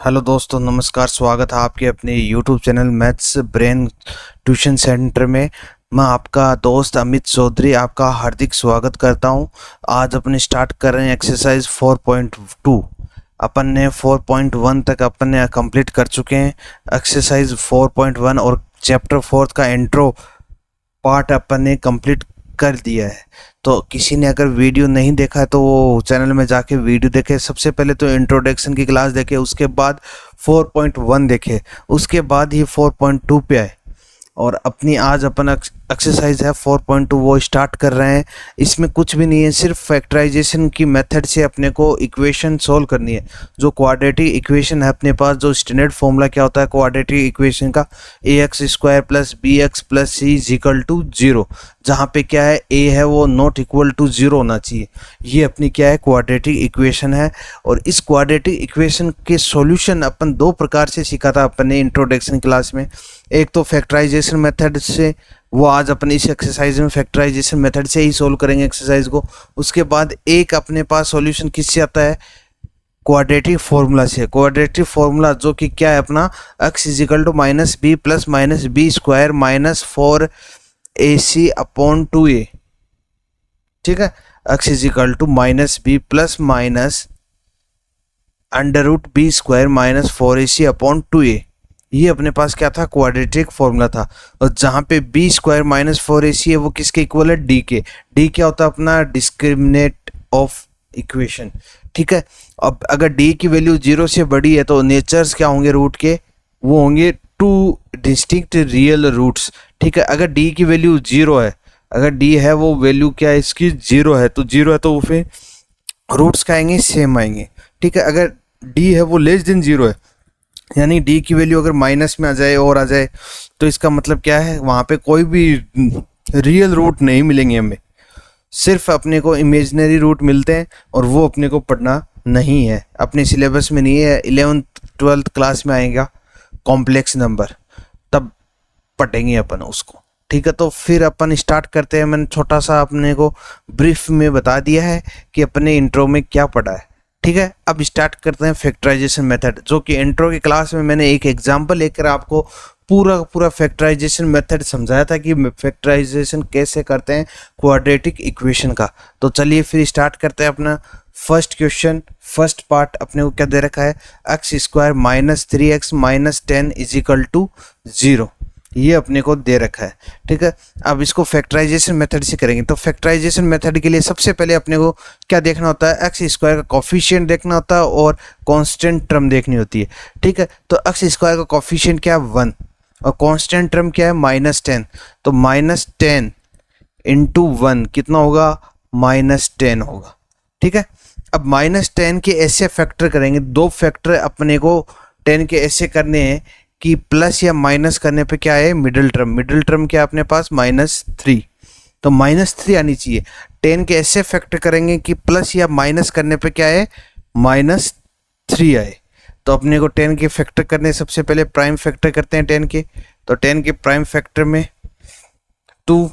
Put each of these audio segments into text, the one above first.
Hello दोस्तों, नमस्कार। स्वागत है आपके अपने YouTube channel maths brain tuition centre में। मैं आपका दोस्त अमित चौधरी आपका हार्दिक स्वागत करता हूं। आज अपने स्टार्ट कर रहे हैं एक्सरसाइज 4.2। अपन ने 4.1 तक अपन ने कंप्लीट कर चुके हैं एक्सरसाइज 4.1 और चैप्टर 4 का इंट्रो पार्ट अपन ने कंप्लीट कर दिया है। तो किसी ने अगर वीडियो नहीं देखा है तो वो चैनल में जाके वीडियो देखे। सबसे पहले तो इंट्रोडक्शन की क्लास देखे, उसके बाद 4.1 देखे, उसके बाद ही 4.2 पे आए। और अपनी आज अपन एक्सरसाइज है 4.2 वो स्टार्ट कर रहे हैं। इसमें कुछ भी नहीं है, सिर्फ फैक्टराइजेशन की मेथड से अपने को इक्वेशन सोल्व करनी है। जो क्वाड्रेटिक इक्वेशन है अपने पास, जो स्टैंडर्ड फॉर्मूला क्या होता है क्वाड्रेटिक इक्वेशन का, ax² plus bx plus c is equal to 0। जहाँ पे क्या है a है वो नॉट इक्वल टू 0 होना चाहिए। ये अपनी क्या है क्वाड्रेटिक इक्वेशन है। और इस क्वाड्रेटिक इक्वेशन के सॉल्यूशन अपन दो प्रकार से सीखा था अपन ने इंट्रोडक्शन क्लास में। एक तो फैक्टराइजेशन मेथड से, वो आज अपन इस एक्सरसाइज में फैक्टराइजेशन मेथड से ही सोल्व करेंगे एक्सरसाइज को। उसके बाद एक अपने पास सॉल्यूशन किससे आता है, क्वाड्रेटिक फार्मूला से। क्वाड्रेटिक फार्मूला जो कि क्या है अपना, x is equal to minus b plus minus b square minus 4ac upon 2a। ठीक है, x is equal to minus b plus minus under root b square minus 4ac upon 2a। ये अपने पास क्या था, क्वाड्रेटिक फॉर्मूला था। और जहाँ पे बी स्क्वायर माइनस 4ac है वो किसके इक्वल है, डी के। डी क्या होता है अपना, डिस्क्रिमिनेंट ऑफ इक्वेशन। ठीक है, अब अगर डी की वैल्यू 0 से बड़ी है तो नेचर्स क्या होंगे रूट के, वो होंगे टू डिस्टिंक्ट रियल रूट्स। ठीक है, अगर डी की वैल्यू 0 है, अगर डी है वो वैल्यू क्या है इसकी 0 है, तो 0 है तो फिर रूट्स क्या आएंगे, सेम आएंगे। ठीक है, अगर डी है वो लेस देन 0 है, यानी डी की वैल्यू अगर माइनस में आ जाए और आ जाए, तो इसका मतलब क्या है, वहाँ पे कोई भी रियल रूट नहीं मिलेंगे हमें, सिर्फ अपने को इमेजिनरी रूट मिलते हैं। और वो अपने को पढ़ना नहीं है, अपने सिलेबस में नहीं है। 11th-12th क्लास में आएगा कॉम्प्लेक्स नंबर, तब पढ़ेंगे अपन उसको। ठीक है, तो फिर अपन स्टार्ट करते हैं। मैंने छोटा सा अपने को ब्रीफ में बता दिया है कि अपने इंट्रो में क्या पढ़ा है। ठीक है, अब स्टार्ट करते हैं फैक्टराइजेशन मेथड, जो कि इंट्रो की क्लास में मैंने एक एग्जांपल लेकर आपको पूरा फैक्टराइजेशन मेथड समझाया था कि फैक्टराइजेशन कैसे करते हैं क्वाड्रेटिक इक्वेशन का। तो चलिए फिर स्टार्ट करते हैं अपना फर्स्ट क्वेश्चन। फर्स्ट पार्ट अपने को क्या दे रखा है, x² minus 3x minus 10 is equal to 0। ये अपने को दे रखा है। ठीक है, अब इसको फैक्टराइजेशन मेथड से करेंगे। तो फैक्टराइजेशन मेथड के लिए सबसे पहले अपने को क्या देखना होता है, x² का कोफिशिएंट देखना होता है और कांस्टेंट टर्म देखनी होती है। ठीक है, तो x² का कोफिशिएंट क्या है 1 और कांस्टेंट टर्म क्या है -10। तो -10 इंटू 1 कितना होगा, -10 होगा। ठीक है, अब -10 के ऐसे फैक्टर करेंगे, दो फैक्टर अपने को 10 के ऐसे करने हैं कि प्लस या माइनस करने पे क्या है, मिडिल टर्म। मिडिल टर्म क्या अपने पास -3, तो -3 आनी चाहिए। 10 के ऐसे फैक्टर करेंगे कि प्लस या माइनस करने पे क्या है, -3 आए। तो अपने को 10 के फैक्टर करने, सबसे पहले प्राइम फैक्टर करते हैं 10 के। तो 10 के प्राइम फैक्टर में 2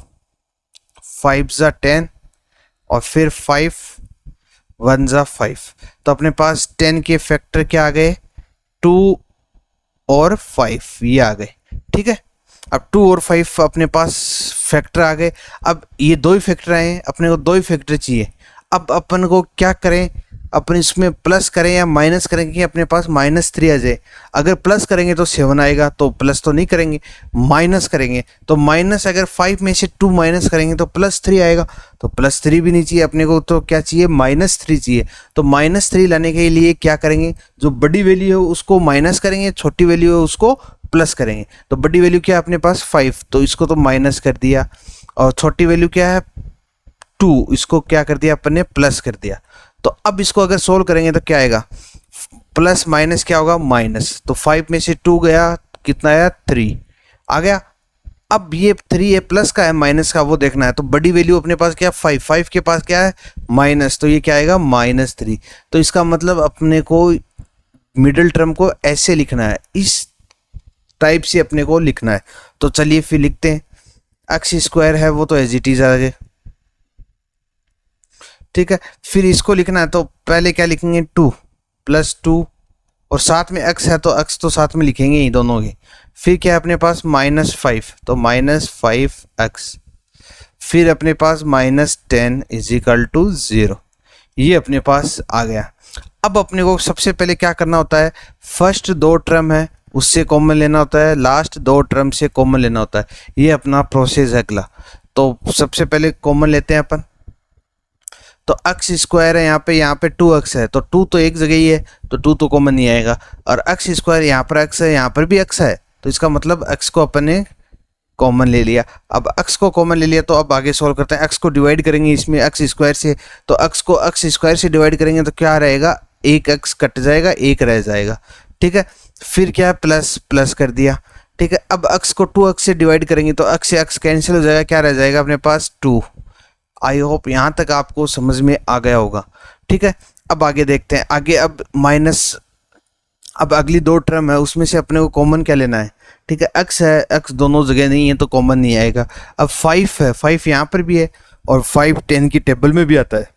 5 ज़ा 10 और फिर 5 1 ज़ा 5। तो अपने पास 10 के फैक्टर क्या आ गए, 2 और 5 ये आ गए। ठीक है, अब 2 और 5 अपने पास फैक्टर आ गए। अब ये दो ही फैक्टर आए हैं, अपने को दो ही फैक्टर चाहिए। अब अपन को क्या करें, अपन इसमें प्लस करें या माइनस करेंगे कि अपने पास -3 आ जाए। अगर प्लस करेंगे तो 7 आएगा, तो प्लस तो नहीं करेंगे, माइनस करेंगे तो माइनस, अगर 5 में से 2 माइनस करेंगे तो +3 आएगा। तो +3 भी नहीं चाहिए अपने को, तो क्या चाहिए, -3 चाहिए। तो -3 लाने के लिए क्या करेंगे, जो बड़ी वैल्यू है उसको माइनस करेंगे, छोटी वैल्यू है उसको प्लस करेंगे। तो बड़ी वैल्यू क्या है अपने पास 5, तो इसको तो माइनस कर दिया। और छोटी वैल्यू क्या है 2, इसको क्या कर दिया अपन ने, प्लस कर दिया। तो अब इसको अगर सोल्व करेंगे तो क्या आएगा, प्लस माइनस क्या होगा, माइनस। तो 5 में से 2 गया, कितना आया, 3 आ गया। अब ये 3 है, प्लस का है माइनस का, वो देखना है। तो बड़ी वैल्यू अपने पास क्या है 5 के पास क्या है माइनस, तो ये क्या आएगा -3। तो इसका मतलब अपने को मिडिल टर्म को ऐसे लिखना है, इस टाइप से अपने को लिखना है। तो चलिए फिर लिखते हैं, x² है वो तो एज इट इज आ जाए। ठीक है, फिर इसको लिखना है तो पहले क्या लिखेंगे, 2 + 2 और साथ में x है तो x तो साथ में लिखेंगे ही दोनों के। फिर क्या है अपने पास -5, तो -5x। फिर अपने पास -10 = 0। ये अपने पास आ गया। अब अपने को सबसे पहले क्या करना होता है, फर्स्ट 2 टर्म है उससे कॉमन लेना होता है, लास्ट 2 टर्म से कॉमन लेना होता है। ये अपना प्रोसेस है अगला। तो सबसे पहले कॉमन लेते हैं अपन। तो x² है यहाँ पे 2x है, तो 2 तो एक जगह ही है तो 2 तो कॉमन नहीं आएगा। और x² यहाँ पर x है, यहाँ पर भी x है, तो इसका मतलब x को अपन ने कॉमन ले लिया। अब x को कॉमन ले लिया तो अब आगे सॉल्व करते हैं। x को डिवाइड करेंगे इसमें x² से, तो x को x² से डिवाइड करेंगे तो क्या रहेगा, एक x कट जाएगा, एक रह जाएगा। ठीक है, फिर क्या है प्लस प्लस कर दिया। ठीक है, अब x को 2x से डिवाइड करेंगे तो x से x कैंसिल हो जाएगा, क्या रह जाएगा अपने पास 2। आई होप यहाँ तक आपको समझ में आ गया होगा। ठीक है, अब आगे देखते हैं। आगे अब अगली 2 टर्म है उसमें से अपने को कॉमन क्या लेना है। ठीक है, x है, x दोनों जगह नहीं है तो कॉमन नहीं आएगा। अब 5 है, 5 यहाँ पर भी है और 5 10 की टेबल में भी आता है,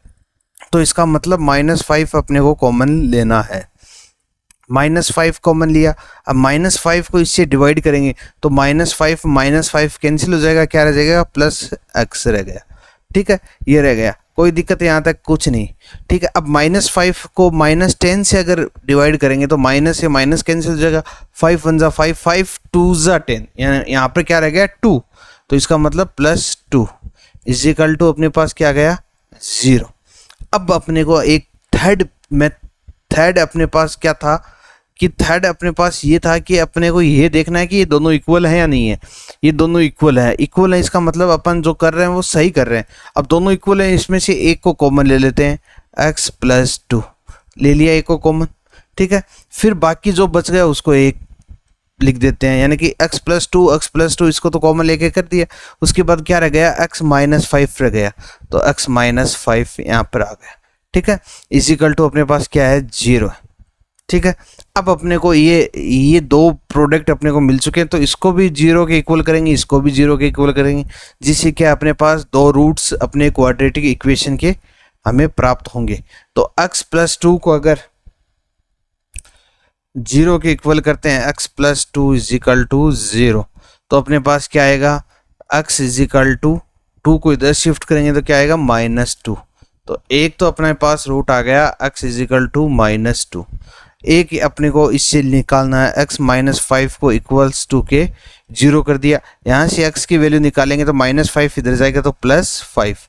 तो इसका मतलब -5 अपने को कॉमन लेना है। -5 कॉमन लिया। अब -5 को इससे डिवाइड करेंगे तो -5 कैंसिल हो जाएगा, क्या रह जाएगा, +x रह गया। ठीक है, ये रह गया, कोई दिक्कत यहाँ तक कुछ नहीं। ठीक है, अब -5 को -10 से अगर डिवाइड करेंगे तो माइनस से माइनस कैंसिल हो जाएगा, 5 1 5, 5 2 10, यहाँ पर क्या रह गया 2, तो इसका मतलब +2 = अपने पास क्या गया 0। अब अपने को एक थर्ड अपने पास क्या था कि थर्ड अपने पास ये था कि अपने को ये देखना है कि ये दोनों इक्वल है या नहीं है। ये दोनों इक्वल है, इक्वल है इसका मतलब अपन जो कर रहे हैं वो सही कर रहे हैं। अब दोनों इक्वल है, इसमें से एक को कॉमन ले लेते हैं, x + 2 ले लिया एक को कॉमन। ठीक है, फिर बाकी जो बच गया उसको एक लिख देते हैं, यानी कि x + 2 इसको तो कॉमन लेके कर दिया। उसके बाद क्या रह गया, x - 5 रह गया, तो x - 5 यहाँ पर आ गया। ठीक है, = अपने पास क्या है 0 है। ठीक है, अब अपने को ये 2 प्रोडक्ट अपने को मिल चुके हैं, तो इसको भी 0 के इक्वल करेंगे, इसको भी 0 के इक्वल करेंगे, जिससे क्या अपने पास 2 रूट्स अपने क्वाड्रेटिक इक्वेशन के हमें प्राप्त होंगे। तो x + 2 को अगर 0 के इक्वल करते हैं, x + 2 = 0, तो अपने पास क्या आएगा, x = 2 को इधर शिफ्ट करेंगे तो क्या आएगा -2। तो एक तो अपने पास रूट आ गया x = -2। एक अपने को इससे निकालना है, x - 5 को = के 0 कर दिया। यहाँ से x की वैल्यू निकालेंगे तो -5 इधर जाएगा तो +5,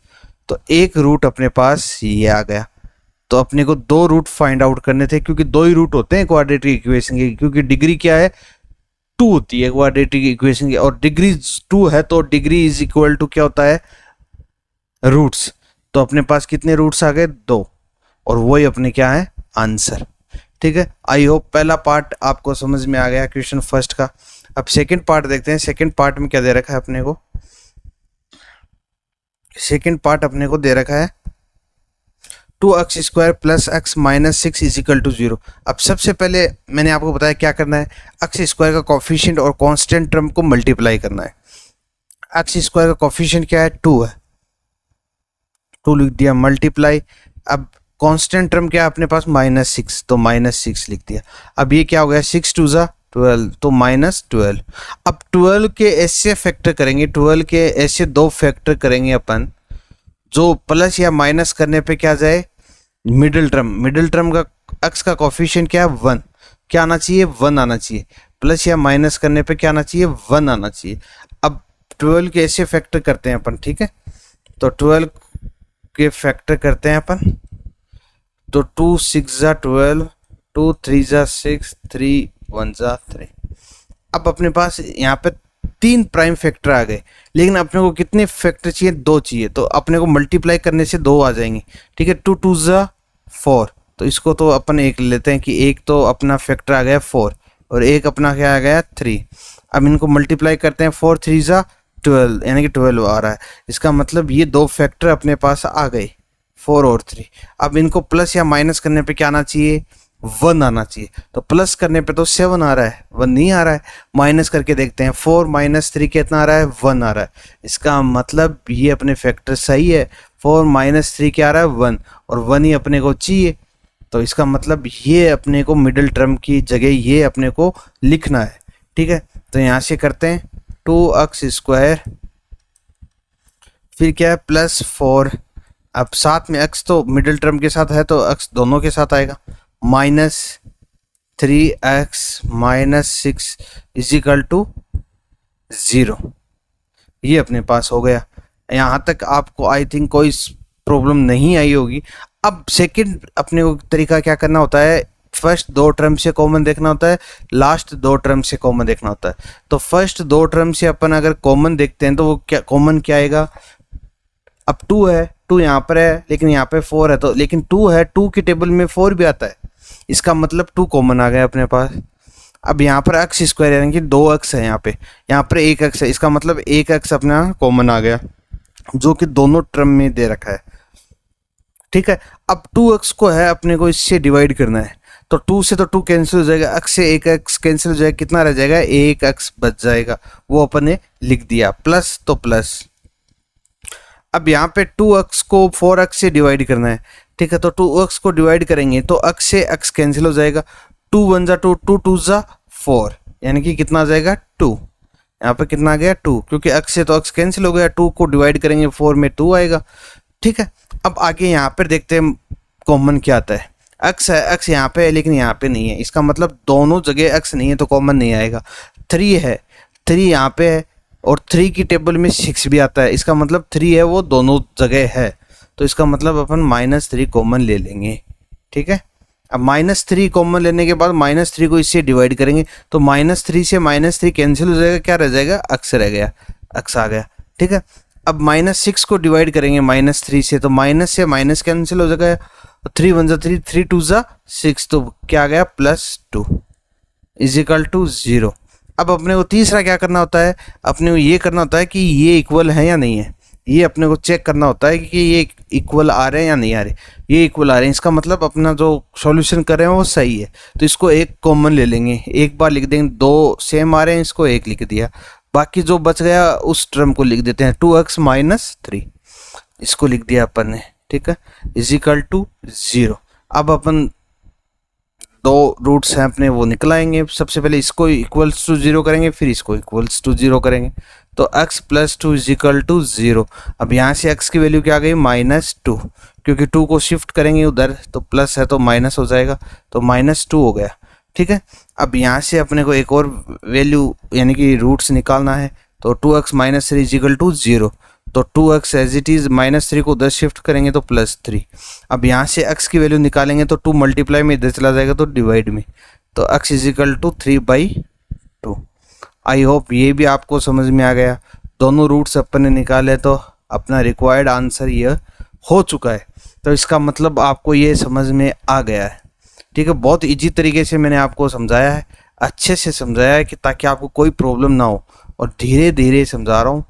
तो एक रूट अपने पास ये आ गया। तो अपने को 2 रूट फाइंड आउट करने थे, क्योंकि 2 ही रूट होते हैं क्वाड्रेटिक इक्वेशन के, क्योंकि डिग्री क्या है 2 होती है क्वाड्रेटिक इक्वेशन की, और डिग्री 2 है तो डिग्री = क्या होता है, रूट्स। तो अपने पास कितने रूट्स आ गए 2, और वही अपने क्या है आंसर। ठीक है, आई होप पहला पार्ट आपको समझ में आ गया क्वेश्चन फर्स्ट का। अब सेकंड पार्ट देखते हैं। सेकंड पार्ट में क्या दे रखा है अपने को, सेकंड पार्ट अपने को दे रखा है 2x² + x - 6 = 0। अब सबसे पहले मैंने आपको बताया क्या करना है, x² का कोफिशिएंट और कांस्टेंट टर्म को मल्टीप्लाई करना है। x² का कोफिशिएंट क्या है 2 है, 2 लिख दिया, मल्टीप्लाई। अब कांस्टेंट टर्म क्या है अपने पास -6, तो -6 लिख दिया। अब ये क्या हो गया, 6 2 = 12, तो -12। अब 12 के ऐसे फैक्टर करेंगे, 12 के ऐसे 2 फैक्टर करेंगे अपन, जो प्लस या माइनस करने पे क्या जाए, मिडिल टर्म का x का कोफिशिएंट क्या है 1, क्या आना चाहिए 1 आना चाहिए, प्लस या माइनस करने पे क्या आना चाहिए 1 आना चाहिए। अब 12 के ऐसे फैक्टर करते हैं अपन। ठीक है, तो 12 के फैक्टर करते हैं अपन, तो 2 6 = 12, 2 3 = 6, 3 1 = 3। अब अपने पास यहाँ पे 3 प्राइम फैक्टर आ गए, लेकिन अपने को कितने फैक्टर चाहिए, 2 चाहिए, तो अपने को मल्टीप्लाई करने से 2 आ जाएंगे। ठीक है, 2 2 = 4, तो इसको तो अपन एक लेते हैं कि एक तो अपना फैक्टर आ गया 4 और एक अपना क्या आ गया 3। अब इनको मल्टीप्लाई करते हैं, 4 3 = 12, यानी कि 12 आ रहा है। इसका मतलब ये 2 फैक्टर अपने पास आ गए, 4 और 3। अब इनको प्लस या माइनस करने पे क्या आना चाहिए, 1 आना चाहिए। तो प्लस करने पे तो 7 आ रहा है, 1 नहीं आ रहा है। माइनस करके देखते हैं, 4 - 3 कितना आ रहा है, 1 आ रहा है। इसका मतलब ये अपने फैक्टर सही है, 4 - 3 क्या आ रहा है 1, और 1 ही अपने को चाहिए। तो इसका मतलब ये अपने को मिडिल टर्म की जगह ये अपने को लिखना है। ठीक है, तो यहाँ से करते हैं 2x², फिर क्या है +4, अब साथ में x तो मिडिल टर्म के साथ है तो x दोनों के साथ आएगा, -3x -6 = 0। ये अपने पास हो गया। यहाँ तक आपको आई थिंक कोई प्रॉब्लम नहीं आई होगी। अब सेकंड अपने को तरीका क्या करना होता है, फर्स्ट 2 टर्म से कॉमन देखना होता है, लास्ट 2 टर्म से कॉमन देखना होता है। तो फर्स्ट 2 टर्म से अपन अगर कॉमन देखते हैं तो वो क्या कॉमन क्या आएगा, अब 2 है, 2 यहाँ पर है लेकिन यहाँ पे 4 है, तो लेकिन 2 है, 2 की टेबल में 4 भी आता है, इसका मतलब 2 कॉमन आ गया अपने पास। अब यहाँ पर x² यानी कि 2x है, यहाँ पर 1x है, इसका मतलब 1x अपना कॉमन आ गया जो कि दोनों टर्म में दे रखा है। ठीक है, अब 2x को है अपने को इससे डिवाइड करना है, तो 2 से तो 2 कैंसिल हो जाएगा, x से 1x कैंसिल हो जाएगा, कितना रह जाएगा 1x बच जाएगा, वो अपन ने लिख दिया, प्लस तो प्लस। अब यहाँ पे 2x को 4x से डिवाइड करना है। ठीक है, तो 2x को डिवाइड करेंगे तो x से x कैंसिल हो जाएगा, 2 1 जा 2, 2 2 जा 4, यानी कि कितना आ जाएगा 2। यहाँ पे कितना आ गया 2, क्योंकि x से तो x कैंसिल हो गया, 2 को डिवाइड करेंगे 4 में 2 आएगा। ठीक है, अब आगे यहाँ पर देखते हैं कॉमन क्या आता है, x है, x यहाँ पे है लेकिन यहाँ पे नहीं है, इसका मतलब दोनों जगह x नहीं है तो कॉमन नहीं आएगा। 3 है, 3 यहाँ पे है और 3 की टेबल में 6 भी आता है, इसका मतलब 3 है वो दोनों जगह है, तो इसका मतलब अपन -3 कॉमन ले लेंगे। ठीक है, अब -3 कॉमन लेने के बाद -3 को इससे डिवाइड करेंगे तो -3 से -3 कैंसिल हो जाएगा, क्या रह जाएगा x रह गया, x आ गया। ठीक है, अब -6 को डिवाइड करेंगे -3 से तो माइनस से माइनस कैंसिल हो जाएगा, 3 1 जा 3, 3 2 जा 6, तो क्या आ गया +2 = 0। अब अपने को तीसरा क्या करना होता है, अपने को ये करना होता है कि ये इक्वल है या नहीं है, ये अपने को चेक करना होता है कि ये इक्वल आ रहे हैं या नहीं आ रहे। ये इक्वल आ रहे हैं, इसका मतलब अपना जो सॉल्यूशन कर रहे हैं वो सही है, तो इसको एक कॉमन ले लेंगे, एक बार लिख देंगे, 2 सेम आ रहे हैं, इसको एक लिख दिया, बाकी जो बच गया उस टर्म को लिख देते हैं 2x - 3, इसको लिख दिया अपन ने। ठीक है, = 0। अब अपन 2 रूट्स हैं अपने वो निकलाएंगे, सबसे पहले इसको इक्वल्स टू 0 करेंगे, फिर इसको इक्वल्स टू 0 करेंगे, तो x + 2 = 0। अब यहाँ से x की वैल्यू क्या आ गई -2, क्योंकि 2 को शिफ्ट करेंगे उधर तो प्लस है तो माइनस हो जाएगा, तो -2 हो गया। ठीक है, अब यहाँ से अपने को एक और वैल्यू यानी कि रूट्स निकालना है, तो 2x - 3 = 0, तो 2x एज इट इज़ -3 को उधर शिफ्ट करेंगे तो +3। अब यहाँ से x की वैल्यू निकालेंगे तो 2 मल्टीप्लाई में इधर चला जाएगा तो डिवाइड में, तो x = 3/2। आई होप ये भी आपको समझ में आ गया। दोनों रूट्स अपन ने निकाले तो अपना रिक्वायर्ड आंसर ये हो चुका है, तो इसका मतलब आपको ये समझ में आ गया है। ठीक है, बहुत इजी तरीके से मैंने आपको समझाया है, अच्छे से समझाया है कि ताकि आपको कोई प्रॉब्लम ना हो, और धीरे धीरे समझा रहा हूँ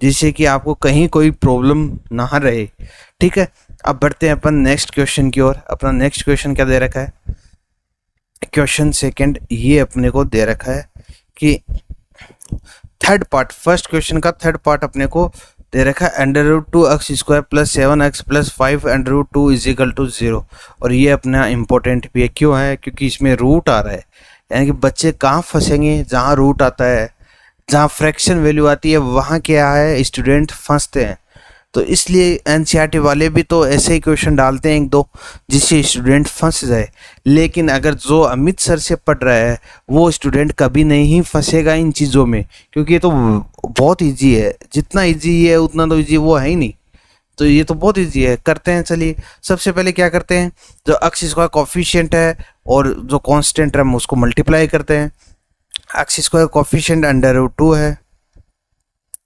जिससे कि आपको कहीं कोई प्रॉब्लम ना रहे। ठीक है, अब बढ़ते हैं अपन नेक्स्ट क्वेश्चन की ओर। अपना नेक्स्ट क्वेश्चन क्या दे रखा है, क्वेश्चन सेकंड ये अपने को दे रखा है कि थर्ड पार्ट, फर्स्ट क्वेश्चन का थर्ड पार्ट अपने को दे रखा है √2x² + 7x + 5 √2 = 0। और ये अपना इम्पोर्टेंट भी है, क्यों है, क्योंकि इसमें रूट आ रहा है, यानी कि बच्चे कहाँ फंसेंगे, जहाँ रूट आता है, जहाँ फ्रैक्शन वैल्यू आती है वहाँ क्या है स्टूडेंट फंसते हैं। तो इसलिए एनसीईआरटी वाले भी तो ऐसे ही क्वेश्चन डालते हैं 1-2 जिससे स्टूडेंट फंस जाए, लेकिन अगर जो अमित सर से पढ़ रहा है वो स्टूडेंट कभी नहीं फंसेगा इन चीज़ों में, क्योंकि ये तो बहुत इजी है, जितना इजी है उतना तो इजी वो है ही नहीं, तो ये तो बहुत इजी है। करते हैं, चलिए सबसे पहले क्या करते हैं, जो x² कॉफिशिएंट है और जो कांस्टेंट टर्म उसको मल्टीप्लाई करते हैं। x² कॉफिशिएंट √2 है,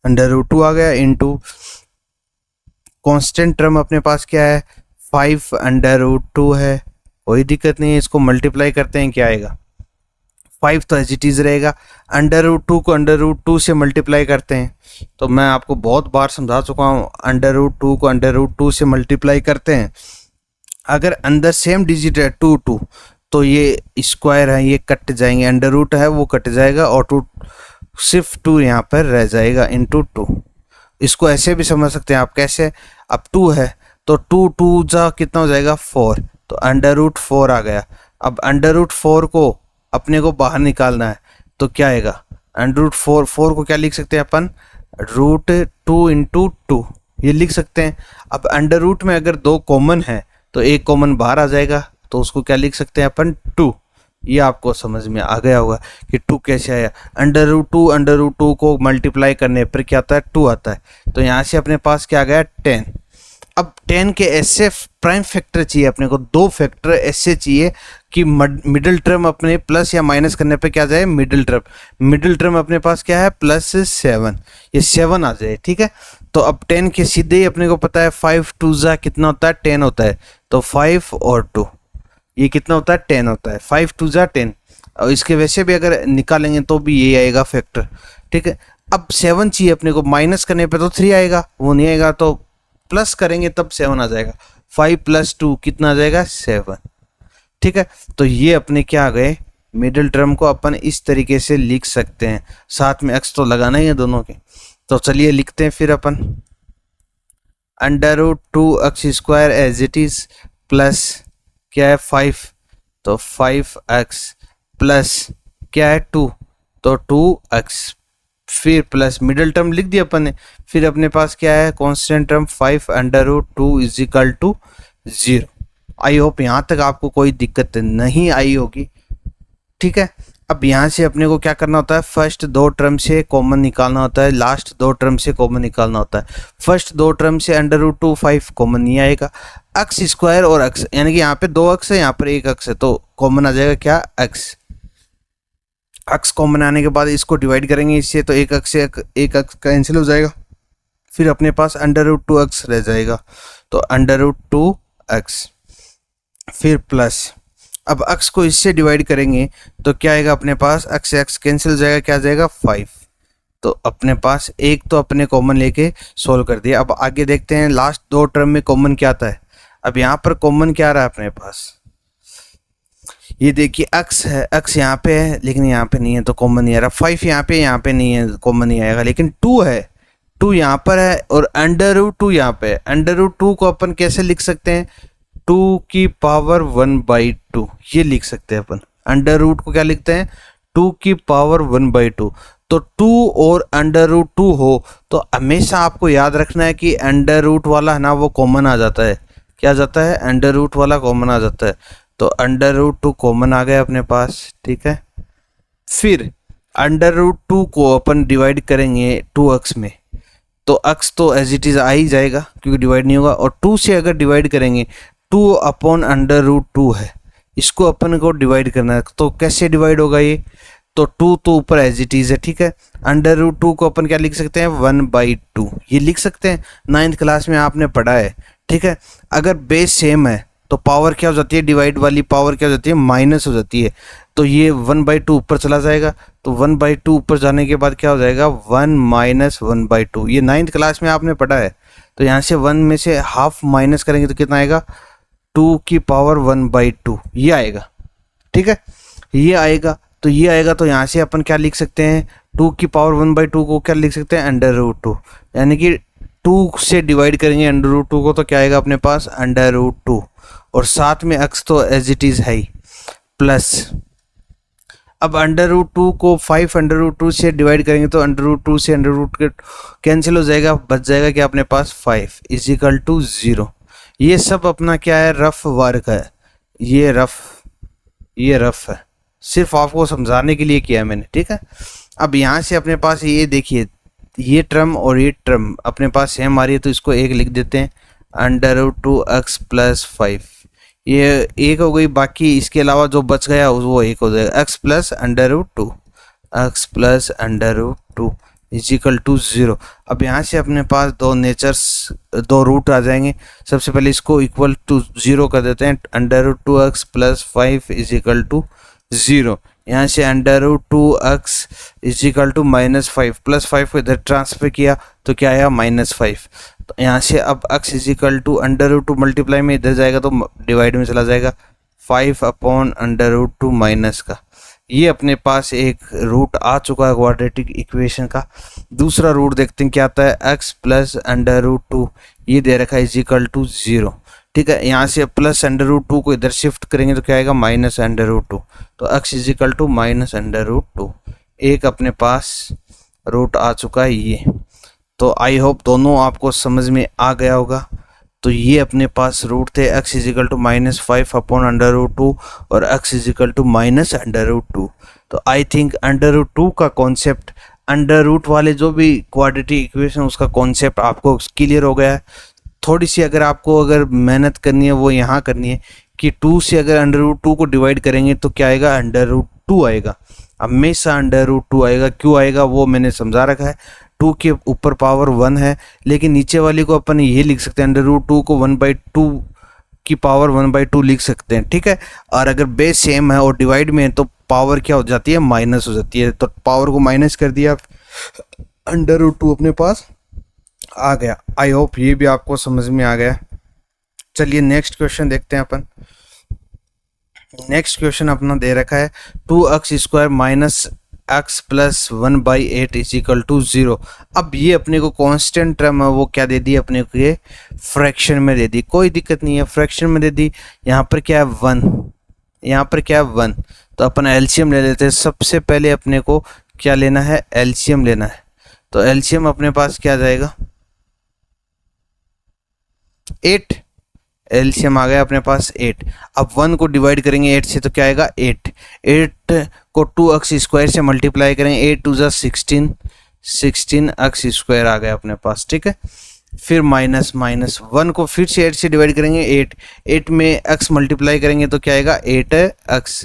√2 आ गया, इनटू कांस्टेंट टर्म अपने पास क्या है 5 √2 है, कोई दिक्कत नहीं है, इसको मल्टीप्लाई करते हैं, क्या आएगा 5 तो एज इट इज़ रहेगा, √2 को √2 से मल्टीप्लाई करते हैं, तो मैं आपको बहुत बार समझा चुका हूँ, √2 को √2 से मल्टीप्लाई करते हैं, अगर अंदर सेम डिजिट है 2 2 तो ये स्क्वायर है, ये कट जाएंगे, अंडर है वो कट जाएगा और 2 सिर्फ 2 यहाँ पर रह जाएगा इंटू 2। इसको ऐसे भी समझ सकते हैं आप, कैसे, अब 2 है तो 2 2 जा कितना हो जाएगा 4, तो अंडर रूट 4 आ गया। अब अंडर रूट 4 को अपने को बाहर निकालना है तो क्या आएगा, अंडर रूट 4 को क्या लिख सकते हैं अपन, रूट 2 इंटू 2 ये लिख सकते हैं। अब अंडर रूट में अगर 2 कॉमन है तो एक कॉमन बाहर आ जाएगा, तो उसको क्या लिख सकते हैं अपन, 2। ये आपको समझ में आ गया होगा कि 2 कैसे आया। अंडर रूट 2 को मल्टीप्लाई करने पर क्या आता है, 2 आता है। तो यहाँ से अपने पास क्या आ गया, 10। अब 10 के ऐसे प्राइम फैक्टर चाहिए अपने को, 2 फैक्टर ऐसे चाहिए कि मिडिल टर्म अपने प्लस या माइनस करने पे क्या जाए, मिडिल टर्म अपने पास क्या है, +7, ये 7 आ जाए, ठीक है। तो अब 10 के सीधे ही अपने को पता है 5 2 जा कितना होता है, 10 होता है। तो 5 और 2 ये कितना होता है, 10 होता है। 5 2 जा 10, और इसके वैसे भी अगर निकालेंगे तो भी ये आएगा फैक्टर, ठीक है। अब 7 चाहिए अपने को, माइनस करने पे तो 3 आएगा, वो नहीं आएगा, तो प्लस करेंगे तब 7 आ जाएगा। 5 + 2 कितना आ जाएगा, 7, ठीक है। तो ये अपने क्या आ गए, मिडिल टर्म को अपन इस तरीके से लिख सकते हैं। साथ में x तो लगाना ही है दोनों के, तो चलिए लिखते हैं फिर अपन। Under root 2x² as it is plus क्या है 5, तो 5x प्लस क्या है 2, तो 2x, फिर प्लस मिडिल टर्म लिख दिया अपन ने। फिर अपने पास क्या है, constant term 5 under root 2 = 0। I hope यहाँ तक आपको कोई दिक्कत नहीं आई होगी, ठीक है। अब यहाँ से अपने को क्या करना होता है, फर्स्ट 2 टर्म से कॉमन निकालना होता है, लास्ट 2 टर्म से कॉमन निकालना होता है। फर्स्ट 2 टर्म से अंडर रूट 2 5 कॉमन नहीं आएगा, x² और x, यानी कि यहाँ पे 2x है, यहाँ पर 1x है, तो कॉमन आ जाएगा क्या, x कॉमन आने के बाद इसको डिवाइड करेंगे इससे, तो 1x से 1x कैंसिल हो जाएगा। फिर अपने पास अंडर रूट 2x रह जाएगा, तो अंडर रूट 2x, फिर प्लस, अब x को इससे डिवाइड करेंगे तो क्या आएगा अपने पास, x से x कैंसिल हो जाएगा, क्या आ जाएगा 5। तो अपने पास एक तो अपने कॉमन लेके सोल्व कर दिया। अब आगे देखते हैं लास्ट 2 टर्म में कॉमन क्या आता है। अब यहाँ पर कॉमन क्या आ रहा है अपने पास, ये देखिए x है, x यहाँ पे है लेकिन यहाँ पे नहीं है तो कॉमन नहीं आ रहा। 5 यहाँ पे नहीं है, कॉमन नहीं आएगा, लेकिन 2 है, 2 यहाँ पर है, और अंडर रूट 2 यहाँ पे है। अंडर रूट 2 को अपन कैसे लिख सकते हैं, 2 की पावर 1/2 ये लिख सकते हैं अपन। अंडर रूट को क्या लिखते हैं, 2 की पावर 1/2। तो 2 और अंडर रूट 2 हो तो हमेशा आपको याद रखना है कि अंडर रूट वाला है ना वो कॉमन आ जाता है। क्या जाता है, अंडर रूट वाला कॉमन आ जाता है। तो अंडर रूट 2 कॉमन आ गया अपने पास, ठीक है। फिर अंडर रूट 2 को अपन डिवाइड करेंगे 2x में, तो x तो एज इट इज आ ही जाएगा क्योंकि डिवाइड नहीं होगा, और 2 से अगर डिवाइड करेंगे 2 अपॉन अंडर रूट 2 है, इसको अपन को डिवाइड करना है। तो कैसे डिवाइड होगा ये, तो 2 तो ऊपर एज इट इज है, ठीक है। अंडर रूट 2 को अपन क्या लिख सकते हैं, 1/2 ये लिख सकते हैं, 9th क्लास में आपने पढ़ा है, ठीक है। अगर बेस सेम है तो पावर क्या हो जाती है, डिवाइड वाली पावर क्या हो जाती है, माइनस हो जाती है। तो ये 1/2 ऊपर चला जाएगा, तो 1/2 ऊपर जाने के बाद क्या हो जाएगा, 1 - 1/2, ये 9th क्लास में आपने पढ़ा है। तो यहाँ से 1 में से हाफ माइनस करेंगे तो कितना आएगा, 2 की पावर 1/2 ये आएगा, ठीक है। ये आएगा, तो ये आएगा, तो यहाँ से अपन क्या लिख सकते हैं, 2 की पावर 1/2 को क्या लिख सकते हैं, अंडर रूट 2, यानी कि 2 से डिवाइड करेंगे अंडर रूट 2 को तो क्या आएगा अपने पास, अंडर रूट 2, और साथ में x तो एज इट इज है ही, प्लस। अब अंडर रूट 2 को 5 अंडर रूट 2 से डिवाइड करेंगे तो अंडर रूट 2 से अंडर रूट कैंसिल हो जाएगा, बच जाएगा क्या अपने पास 5 = 0। ये सब अपना क्या है, रफ वर्क है, ये रफ है, सिर्फ आपको समझाने के लिए किया है मैंने, ठीक है। अब यहाँ से अपने पास ये देखिए, ये टर्म और ये टर्म अपने पास सेम आ रही है, तो इसको 1 लिख देते हैं, अंडर रूट 2x + 5 ये 1 हो गई, बाकी इसके अलावा जो बच गया वो 1 हो जाएगा, x + under root 2 x + under root 2 = 0। अब यहाँ से अपने पास 2 रूट आ जाएंगे। सबसे पहले इसको इक्वल टू 0 कर देते हैं, अंडर रूट 2x + 5 = 0। यहाँ से अंडर रूट 2x = -5 + 5 को इधर ट्रांसफर किया तो क्या आया, -5। तो यहाँ से अब x = अंडर रूट 2 मल्टीप्लाई में इधर जाएगा तो डिवाइड में चला जाएगा, 5 अपॉन अंडर रूट 2 माइनस का। ये अपने पास एक रूट आ चुका है क्वाड्रेटिक इक्वेशन का। दूसरा रूट देखते हैं क्या आता है, x + अंडर रूट 2 ये दे रखा है = 0, ठीक है, यहाँ से प्लस अंडर रूट टू को इधर शिफ्ट करेंगे तो क्या आएगा, माइनस अंडर रूट टू। तो x is equal to minus under root two. एक अपने पास रूट आ चुका है ये। तो आई होप दोनों आपको समझ में आ गया होगा। तो ये अपने पास रूट थे, x is equal to minus 5 upon under root two और x is equal to minus under root two. तो I think under root two का कॉन्सेप्ट, अंडर रूट वाले जो भी क्वाड्रेटिक इक्वेशन उसका कॉन्सेप्ट आपको क्लियर हो गया है। थोड़ी सी अगर मेहनत करनी है वो यहाँ करनी है कि 2 से अगर अंडर रूट टू को डिवाइड करेंगे तो क्या आएगा, अंडर रूट टू आएगा। हमेशा अंडर रूट टू आएगा, क्यों आएगा वो मैंने समझा रखा है। 2 के ऊपर पावर 1 है, लेकिन नीचे वाली को अपन ये लिख सकते हैं, अंडर रूट टू को 1/2 की पावर 1/2 लिख सकते हैं, ठीक है। और अगर बेस सेम है और डिवाइड में है तो पावर क्या हो जाती है, माइनस हो जाती है। तो पावर को माइनस कर दिया, अंडर रूट टू अपने पास आ गया। आई होप ये भी आपको समझ में आ गया। चलिए नेक्स्ट क्वेश्चन देखते हैं अपन। नेक्स्ट क्वेश्चन अपना दे रखा है 2x square minus x plus 1/8 is equal to 0। अब ये अपने को कांस्टेंट टर्म है वो क्या दे दी अपने को, ये फ्रैक्शन में दे दी, कोई दिक्कत नहीं है, फ्रैक्शन में दे दी। यहाँ पर क्या है 1, यहाँ पर क्या है 1। तो अपन एलसीएम ले लेते हैं। सबसे पहले अपने को क्या लेना है, एलसीएम लेना है। तो एलसीएम अपने पास क्या आ जाएगा, 8। एलसीएम आ गया अपने पास 8। अब 1 को डिवाइड करेंगे 8 से तो क्या आएगा 8। 8 को 2x स्क्वायर से मल्टीप्लाई करेंगे, 8 2 जा 16, 16x स्क्वायर आ गया अपने पास, ठीक है। फिर माइनस 1 को फिर से 8 से डिवाइड करेंगे, 8 में x मल्टीप्लाई करेंगे तो क्या आएगा 8x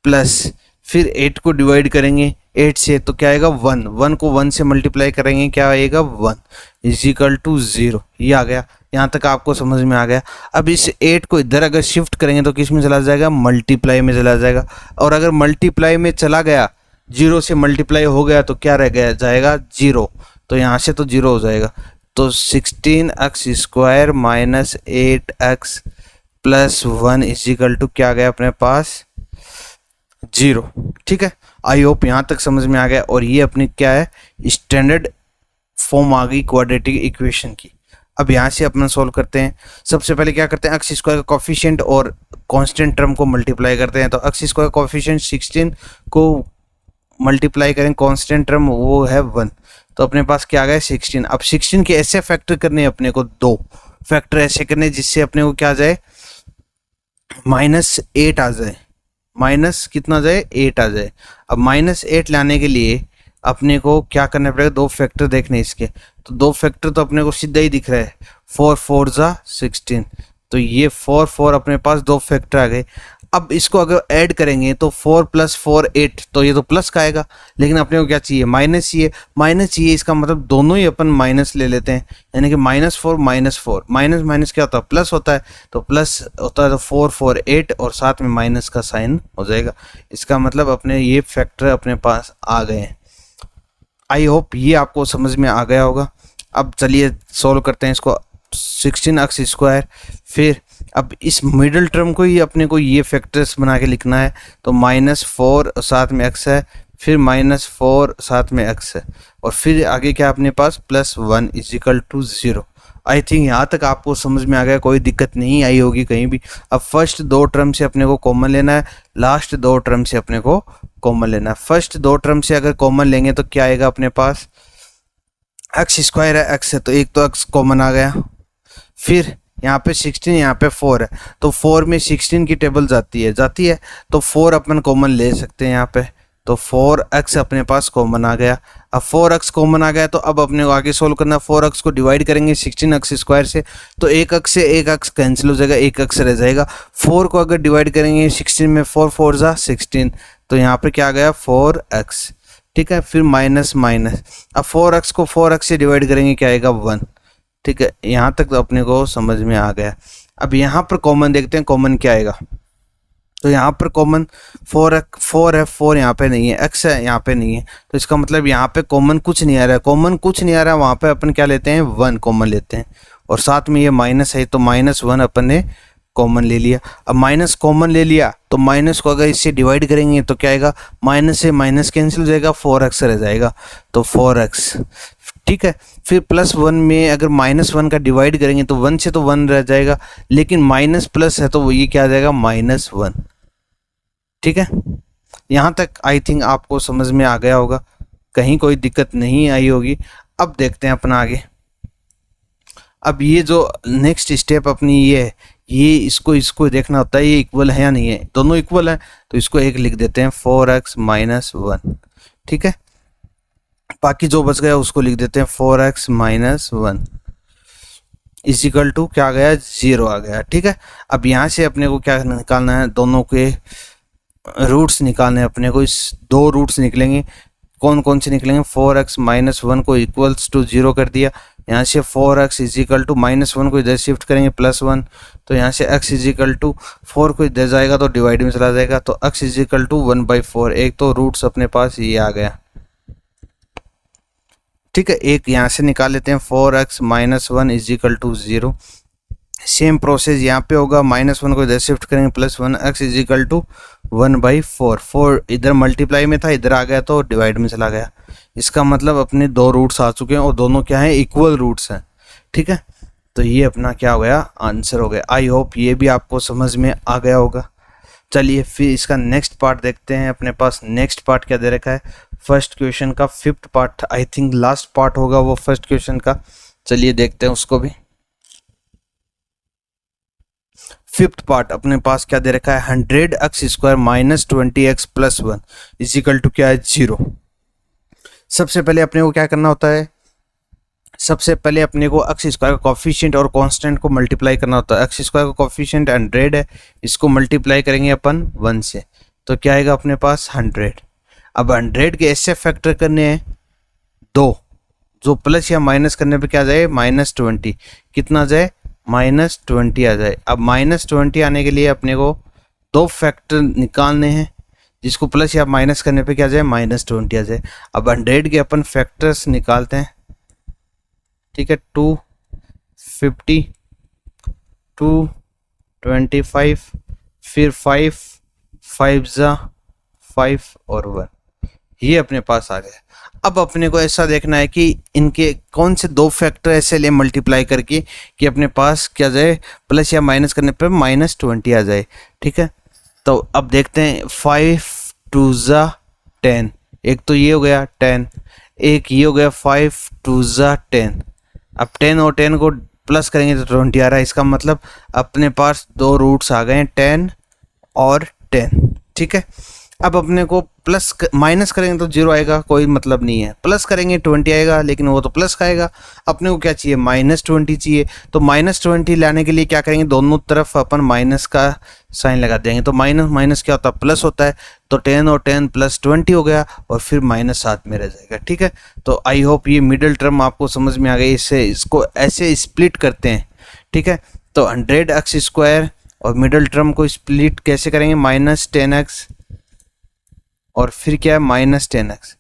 प्लस, फिर 8 को डिवाइड करेंगे 8 से तो क्या आएगा 1 को 1 से मल्टीप्लाई करेंगे क्या आएगा 1 इज इक्वल टू 0। ये आ गया, यहाँ तक आपको समझ में आ गया। अब इस 8 को इधर अगर शिफ्ट करेंगे तो किस में चला जाएगा, मल्टीप्लाई में चला जाएगा। और अगर मल्टीप्लाई में चला गया, 0 से मल्टीप्लाई हो गया तो क्या रह गया जाएगा 0। तो यहाँ से तो 0 हो जाएगा। तो 16x square minus 8x plus 1 is equal to क्या आ गया अपने पास 0, ठीक है। आई होप यहाँ तक समझ में आ गया। और ये अपनी क्या है, स्टैंडर्ड फॉर्म आ गई क्वाड्रेटिक इक्वेशन की। अब यहाँ से अपन सॉल्व करते हैं। सबसे पहले क्या करते हैं, एक्स स्क्वायर का कोफिशिएंट और कांस्टेंट टर्म को मल्टीप्लाई करते हैं। तो एक्स स्क्वायर का कोफिशिएंट 16 को मल्टीप्लाई करें कांस्टेंट टर्म वो है 1, तो अपने पास क्या आ गया 16। अब 16 के ऐसे फैक्टर करने अपने को, 2 फैक्टर ऐसे करने जिससे अपने को क्या आ जाए, -8 आ जाए। माइनस कितना जाए 8 आ जाए। अब -8 लाने के लिए अपने को क्या करना पड़ेगा, 2 फैक्टर देखने इसके। तो 2 फैक्टर तो अपने को सीधा ही दिख रहा है, 4 4 जा 16। तो ये 4 4 अपने पास 2 फैक्टर आ गए। अब इसको अगर ऐड करेंगे तो 4 + 4 8, तो ये तो प्लस का आएगा। लेकिन अपने को क्या चाहिए, माइनस चाहिए। माइनस चाहिए इसका मतलब दोनों ही अपन माइनस ले लेते हैं, यानी कि -4 -4 माइनस माइनस क्या होता है, प्लस होता है। तो प्लस होता है तो 4 4 8 और साथ में माइनस का साइन हो जाएगा। इसका मतलब अपने ये फैक्टर अपने पास आ गए हैं। आई होप ये आपको समझ में आ गया होगा। अब चलिए सॉल्व करते हैं इसको। 16x स्क्वायर, फिर अब इस मिडिल टर्म को ही अपने को ये फैक्टर्स बना के लिखना है। तो -4 साथ में x है, फिर -4 साथ में x है, और फिर आगे क्या अपने पास +1 = 0। आई थिंक यहाँ तक आपको समझ में आ गया, कोई दिक्कत नहीं आई होगी कहीं भी। अब फर्स्ट 2 टर्म से अपने को कॉमन लेना है, लास्ट 2 टर्म से अपने को कॉमन लेना है। फर्स्ट 2 टर्म से अगर कॉमन लेंगे तो क्या आएगा अपने पास, एक्स स्क्वायर है, x है, तो एक तो x कॉमन आ गया। फिर यहाँ पे 16, यहाँ पे 4 है, तो 4 में 16 की टेबल जाती है तो 4 अपन कॉमन ले सकते हैं यहाँ पे। तो 4x अपने पास कॉमन आ गया। अब 4x कॉमन आ गया तो अब अपने को आगे सोल्व करना। 4x को डिवाइड करेंगे 16x स्क्वायर से, तो एक x से एक x कैंसिल हो जाएगा, एक x रह जाएगा। 4 को अगर डिवाइड करेंगे 16 में, 4 4 जा 16, तो यहाँ पे क्या आ गया 4x, ठीक है। फिर माइनस माइनस, अब 4x को 4x से डिवाइड करेंगे क्या आएगा 1, ठीक है। यहाँ तक तो अपने को समझ में आ गया। अब यहाँ पर कॉमन देखते हैं, कॉमन क्या आएगा। तो यहाँ पर कॉमन 4 है, 4 यहाँ पे नहीं है, x है यहाँ पे नहीं है, तो इसका मतलब यहाँ पे कॉमन कुछ नहीं आ रहा है। कॉमन कुछ नहीं आ रहा है, वहाँ पे अपन क्या लेते हैं 1 कॉमन लेते हैं, और साथ में ये माइनस है तो -1 अपन ने कॉमन ले लिया। अब माइनस कॉमन ले लिया तो माइनस को अगर इससे डिवाइड करेंगे तो क्या आएगा, माइनस से माइनस कैंसिल हो जाएगा, 4x रह जाएगा। तो 4x, ठीक है। फिर +1 में अगर -1 का डिवाइड करेंगे तो 1 से तो 1 रह जाएगा, लेकिन माइनस प्लस है तो वो ये क्या आ जाएगा, -1। ठीक है, यहाँ तक आई थिंक आपको समझ में आ गया होगा, कहीं कोई दिक्कत नहीं आई होगी। अब देखते हैं अपना आगे। अब ये जो नेक्स्ट स्टेप अपनी ये है, ये इसको देखना होता है ये इक्वल है या नहीं है। दोनों इक्वल है तो इसको एक लिख देते हैं 4x - 1। ठीक है, बाकी जो बच गया उसको लिख देते हैं 4x - 1 इजिकल टू क्या आ गया, 0 आ गया। ठीक है, अब यहाँ से अपने को क्या निकालना है, दोनों के रूट्स निकालने हैं अपने को। इस दो रूट्स निकलेंगे, कौन कौन से निकलेंगे, 4x - 1 को इक्वल्स टू 0 कर दिया। यहाँ से 4x इजिकल टू -1 को इधर शिफ्ट करेंगे +1, तो यहाँ से x इजिकल टू 4 को इधर जाएगा तो डिवाइड में चला जाएगा, तो x इजिकल टू 1/4। एक तो रूट्स अपने पास ये आ गया। ठीक है, एक यहाँ से निकाल लेते हैं 4x - 1 is equal to 0। Same process यहाँ पे होगा, -1 को इधर शिफ्ट करेंगे +1, x इजिकल टू 1/4। 4 इधर मल्टीप्लाई में था, इधर आ गया तो डिवाइड में चला गया। इसका मतलब अपने दो रूट्स आ चुके हैं और दोनों क्या हैं, इक्वल रूट्स हैं। ठीक है, तो ये अपना क्या हो गया, आंसर हो गया। आई होप ये भी आपको समझ में आ गया होगा। चलिए फिर इसका नेक्स्ट पार्ट देखते हैं। अपने पास नेक्स्ट पार्ट क्या दे रखा है, फर्स्ट क्वेश्चन का 5th part, I think last part होगा वो फर्स्ट क्वेश्चन का। चलिए देखते हैं उसको भी। 5th पार्ट अपने पास क्या दे रखा है, 100x² - 20x + 1 इजिकल टू क्या है, 0। सबसे पहले अपने को क्या करना होता है, सबसे पहले अपने को x² का कॉफिशिएंट और कांस्टेंट को मल्टीप्लाई करना होता है। x² का कॉफिशिएंट 100 है, इसको मल्टीप्लाई करेंगे अपन 1 से, तो क्या आएगा अपने पास 100। अब 100 के ऐसे फैक्टर करने हैं दो, जो प्लस या माइनस करने पे क्या आ जाए, -20। कितना आ जाए, -20 आ जाए। अब -20 आने के लिए अपने को दो फैक्टर निकालने हैं, जिसको प्लस या माइनस करने पे क्या आ जाए, -20 आ जाए। अब 100 के अपन फैक्टर्स निकालते हैं। ठीक है, 250, 225, फिर 5, 5 और 1, ये अपने पास आ गया। अब अपने को ऐसा देखना है कि इनके कौन से दो फैक्टर ऐसे ले मल्टीप्लाई करके कि अपने पास क्या जाए, प्लस या माइनस करने पर -20 आ जाए। ठीक है, तो अब देखते हैं 5 2 10, एक तो ये हो गया 10, एक ये हो गया 5 2 10। अब 10 और 10 को प्लस करेंगे तो 20 आ रहा है। इसका मतलब अपने पास दो रूट्स आ गए हैं, 10 और 10। ठीक है, अब अपने को प्लस माइनस करेंगे तो 0 आएगा, कोई मतलब नहीं है। प्लस करेंगे 20 आएगा, लेकिन वो तो प्लस का आएगा। अपने को क्या चाहिए, -20 चाहिए। तो -20 लाने के लिए क्या करेंगे, दोनों तरफ अपन माइनस का साइन लगा देंगे। तो माइनस माइनस क्या होता है, प्लस होता है। तो 10 और 10 + 20 हो गया, और फिर माइनस साथ में रह जाएगा। ठीक है, तो आई होप ये मिडिल टर्म आपको समझ में आ गई। इसको ऐसे स्प्लिट करते हैं। ठीक है, तो 100x² और मिडिल टर्म को स्प्लिट कैसे करेंगे, -10x और फिर क्या है, -10x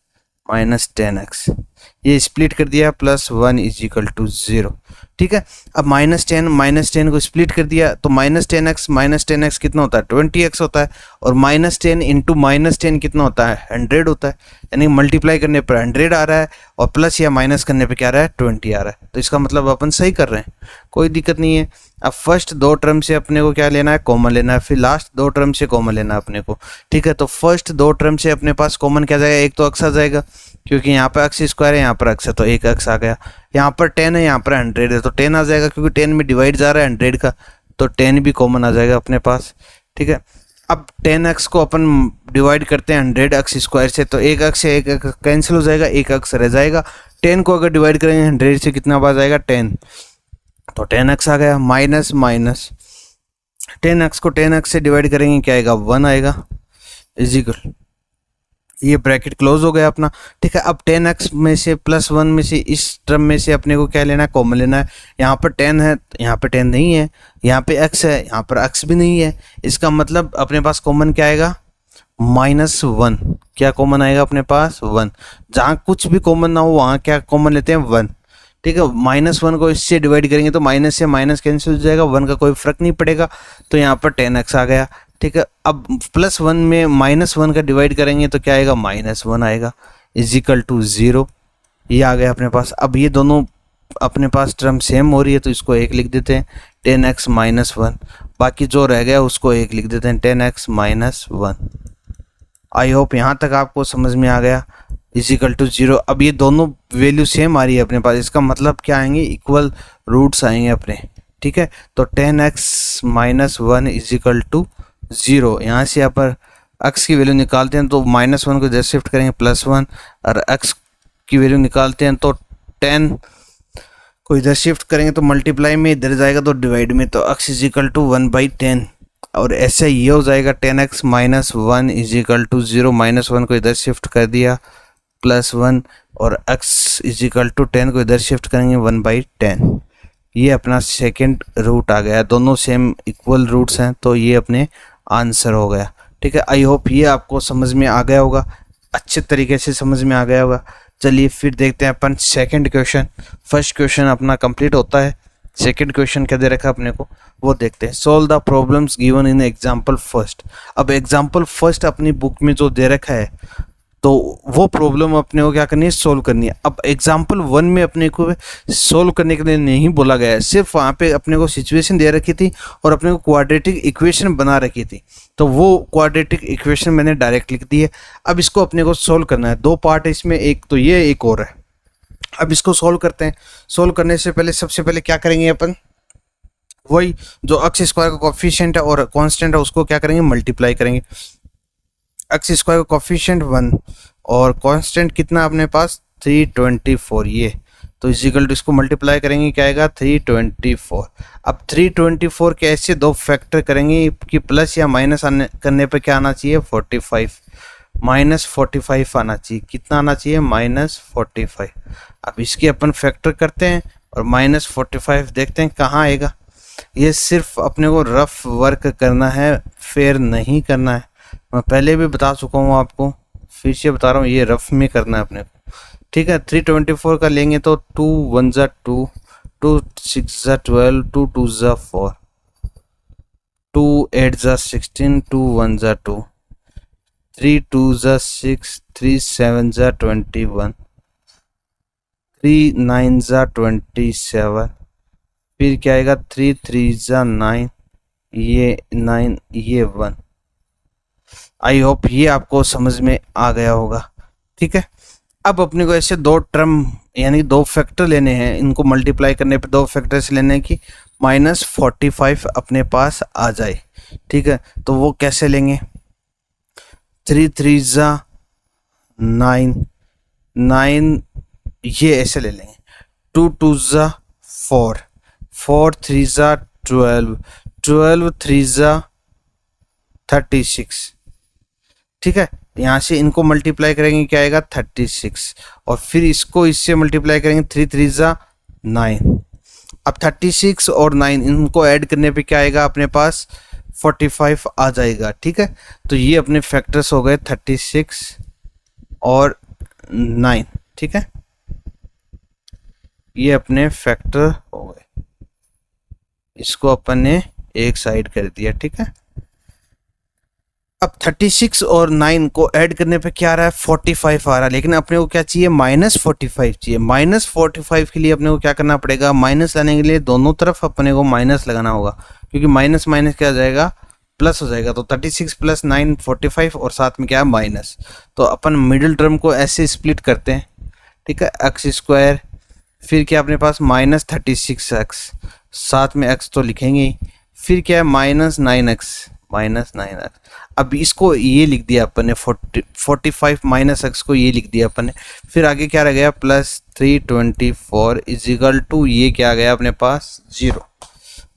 ये स्प्लिट कर दिया, +1 इजिकल टू 0। ठीक है, अब -10 को स्प्लिट कर दिया, तो -10x कितना होता है, 20x होता है। और -10 इंटू -10 कितना होता है, 100 होता है। यानी मल्टीप्लाई करने पर 100 आ रहा है, और प्लस या माइनस करने पे क्या आ रहा है, 20 आ रहा है। तो इसका मतलब अपन सही कर रहे हैं, कोई दिक्कत नहीं है। अब फर्स्ट दो टर्म से अपने को क्या लेना है, कॉमन लेना है। फिर लास्ट दो टर्म से कॉमन लेना है अपने को। ठीक है, तो फर्स्ट दो टर्म से अपने पास कॉमन क्या जाएगा, एक तो x आ जाएगा, क्योंकि यहाँ पर x² है, यहाँ पर x है, तो एक x आ गया। यहाँ पर 10 है, यहाँ पर 100 है, तो 10 आ जाएगा, क्योंकि 10 में डिवाइड जा रहा है 100 का, तो 10 भी कॉमन आ जाएगा अपने पास। ठीक है, अब 10x को अपन डिवाइड करते हैं 100x² से, तो एक x से एक कैंसिल हो जाएगा, एक x रह जाएगा। 10 को अगर डिवाइड करेंगे 100 से कितना आ जाएगा, 10, तो 10x आ गया। माइनस 10x को 10x से डिवाइड करेंगे क्या आएगा, 1 आएगा, इजिकल, ये ब्रैकेट क्लोज हो गया अपना। ठीक है, अब 10x में से +1 में से इस टर्म में से अपने को क्या लेना है, कॉमन लेना है। यहाँ पर 10 है, यहाँ पर 10 नहीं है, यहाँ पे x है, यहाँ पर x भी नहीं है। इसका मतलब अपने पास कॉमन क्या आएगा, -1। क्या कॉमन आएगा अपने पास, 1। जहाँ कुछ भी कॉमन ना हो वहाँ क्या कॉमन लेते हैं, 1। ठीक है, -1 को इससे डिवाइड करेंगे तो माइनस से माइनस कैंसिल हो जाएगा, 1 का कोई फर्क नहीं पड़ेगा, तो यहाँ पर 10x आ गया। ठीक है, अब +1 में -1 का डिवाइड करेंगे तो क्या आएगा, -1 आएगा, इजिकल टू 0। ये आ गया अपने पास। अब ये दोनों अपने पास टर्म सेम हो रही है तो इसको 1 लिख देते हैं 10x माइनस 1, बाकी जो रह गया उसको 1 लिख देते हैं 10x माइनस 1। आई होप यहाँ तक आपको समझ में आ गया। Is equal to 0। अब ये दोनों वैल्यू सेम आ रही है अपने पास, इसका मतलब क्या आएंगे, इक्वल रूट्स आएंगे अपने, ठीक है। तो 10x माइनस 1 इजिकल टू 0। यहाँ से यहाँ पर x की वैल्यू निकालते हैं तो -1 को इधर शिफ्ट करेंगे +1, और x की वैल्यू निकालते हैं तो 10 को इधर शिफ्ट करेंगे तो मल्टीप्लाई में, इधर जाएगा तो डिवाइड में, तो x इजिकल टू 1/10। और ऐसे ये हो जाएगा 10x माइनस 1 इजिकल टू 0, -1 को इधर शिफ्ट कर दिया +1, और x इजिकल टू 10 को इधर शिफ्ट करेंगे 1/10। ये अपना सेकंड रूट आ गया, दोनों सेम इक्वल रूट्स हैं तो ये अपने आंसर हो गया, ठीक है। आई होप ये आपको समझ में आ गया होगा, अच्छे तरीके से समझ में आ गया होगा। चलिए फिर देखते हैं अपन सेकंड क्वेश्चन। फर्स्ट क्वेश्चन अपना कंप्लीट होता है, सेकंड क्वेश्चन क्या दे रखा है अपने को वो देखते हैं। Solve the problems given in example first. अब एग्जाम्पल फर्स्ट अपनी बुक में जो दे रखा है तो वो प्रॉब्लम अपने को क्या करनी है, सोल्व करनी है। अब एग्जाम्पल 1 में अपने को सोल्व करने के लिए नहीं बोला गया है, सिर्फ वहाँ पे अपने को सिचुएशन दे रखी थी और अपने को क्वाड्रेटिक इक्वेशन बना रखी थी, तो वो क्वाड्रेटिक इक्वेशन मैंने डायरेक्ट लिख दी है। अब इसको अपने को सोल्व करना है, दो पार्ट है इसमें, एक तो ये एक और है। अब इसको सोल्व करते हैं। सोल्व करने से पहले सबसे पहले क्या करेंगे अपन, वही जो x स्क्वायर का कोफिशिएंट है और कांस्टेंट है उसको क्या करेंगे, मल्टीप्लाई करेंगे। x स्क्वायर का कोफिशिएंट 1 और कांस्टेंट कितना अपने पास 324, ये तो इजिकल टू इसको मल्टीप्लाई करेंगे क्या आएगा 324। अब 324 के ऐसे दो फैक्टर करेंगे कि प्लस या माइनस आने करने पे क्या आना चाहिए 45, -45 आना चाहिए। कितना आना चाहिए -45। अब इसके अपन फैक्टर करते हैं और -45 देखते हैं कहाँ आएगा। ये सिर्फ अपने को रफ वर्क करना है, फेयर नहीं करना है। मैं पहले भी बता चुका हूँ आपको, फिर से बता रहा हूँ, ये रफ में करना है अपने को, ठीक है। 324 का लेंगे तो 2 1 जा 2, 2 6 जा 12, 2 2 जा 4, 2 8 जा 16, 2 1 जा 2, 3 2 जा 6, 3 7 जा 21, 3 9 जा 27, फिर क्या आएगा 3 3 जा 9, ये 9 ये 1। आई होप ये आपको समझ में आ गया होगा, ठीक है। अब अपने को ऐसे दो टर्म यानी दो फैक्टर लेने हैं, इनको मल्टीप्लाई करने पे दो फैक्टर से लेने की -45 अपने पास आ जाए, ठीक है। तो वो कैसे लेंगे, 3 3 जा 9, 9 ये ऐसे ले लेंगे, 2 2 जा 4, 4 3 जा 12, 12 3 जा 36, ठीक है। यहाँ से इनको मल्टीप्लाई करेंगे क्या आएगा 36, और फिर इसको इससे मल्टीप्लाई करेंगे 3 3 जा 9। अब 36 और 9 इनको ऐड करने पे क्या आएगा अपने पास 45 आ जाएगा, ठीक है। तो ये अपने फैक्टर्स हो गए 36 और 9, ठीक है। ये अपने फैक्टर हो गए, इसको अपन ने एक साइड कर दिया, ठीक है। अब 36 और 9 को ऐड करने पे क्या आ रहा है 45 आ रहा है, लेकिन अपने को क्या चाहिए -45 चाहिए। -45 के लिए अपने को क्या करना पड़ेगा, माइनस लाने के लिए दोनों तरफ अपने को माइनस लगाना होगा, क्योंकि माइनस माइनस क्या आ जाएगा प्लस हो जाएगा। तो 36 + 9 45 और साथ में क्या है माइनस। तो अपन मिडिल टर्म को ऐसे स्प्लिट करते हैं, ठीक है। x स्क्वायर फिर क्या अपने पास -36x, साथ में x तो लिखेंगे ही, फिर क्या है -9x। अब इसको ये लिख दिया अपन ने 45 - x को ये लिख दिया अपन ने। फिर आगे क्या रह गया +324 इजिकल टू ये क्या आ गया अपने पास 0।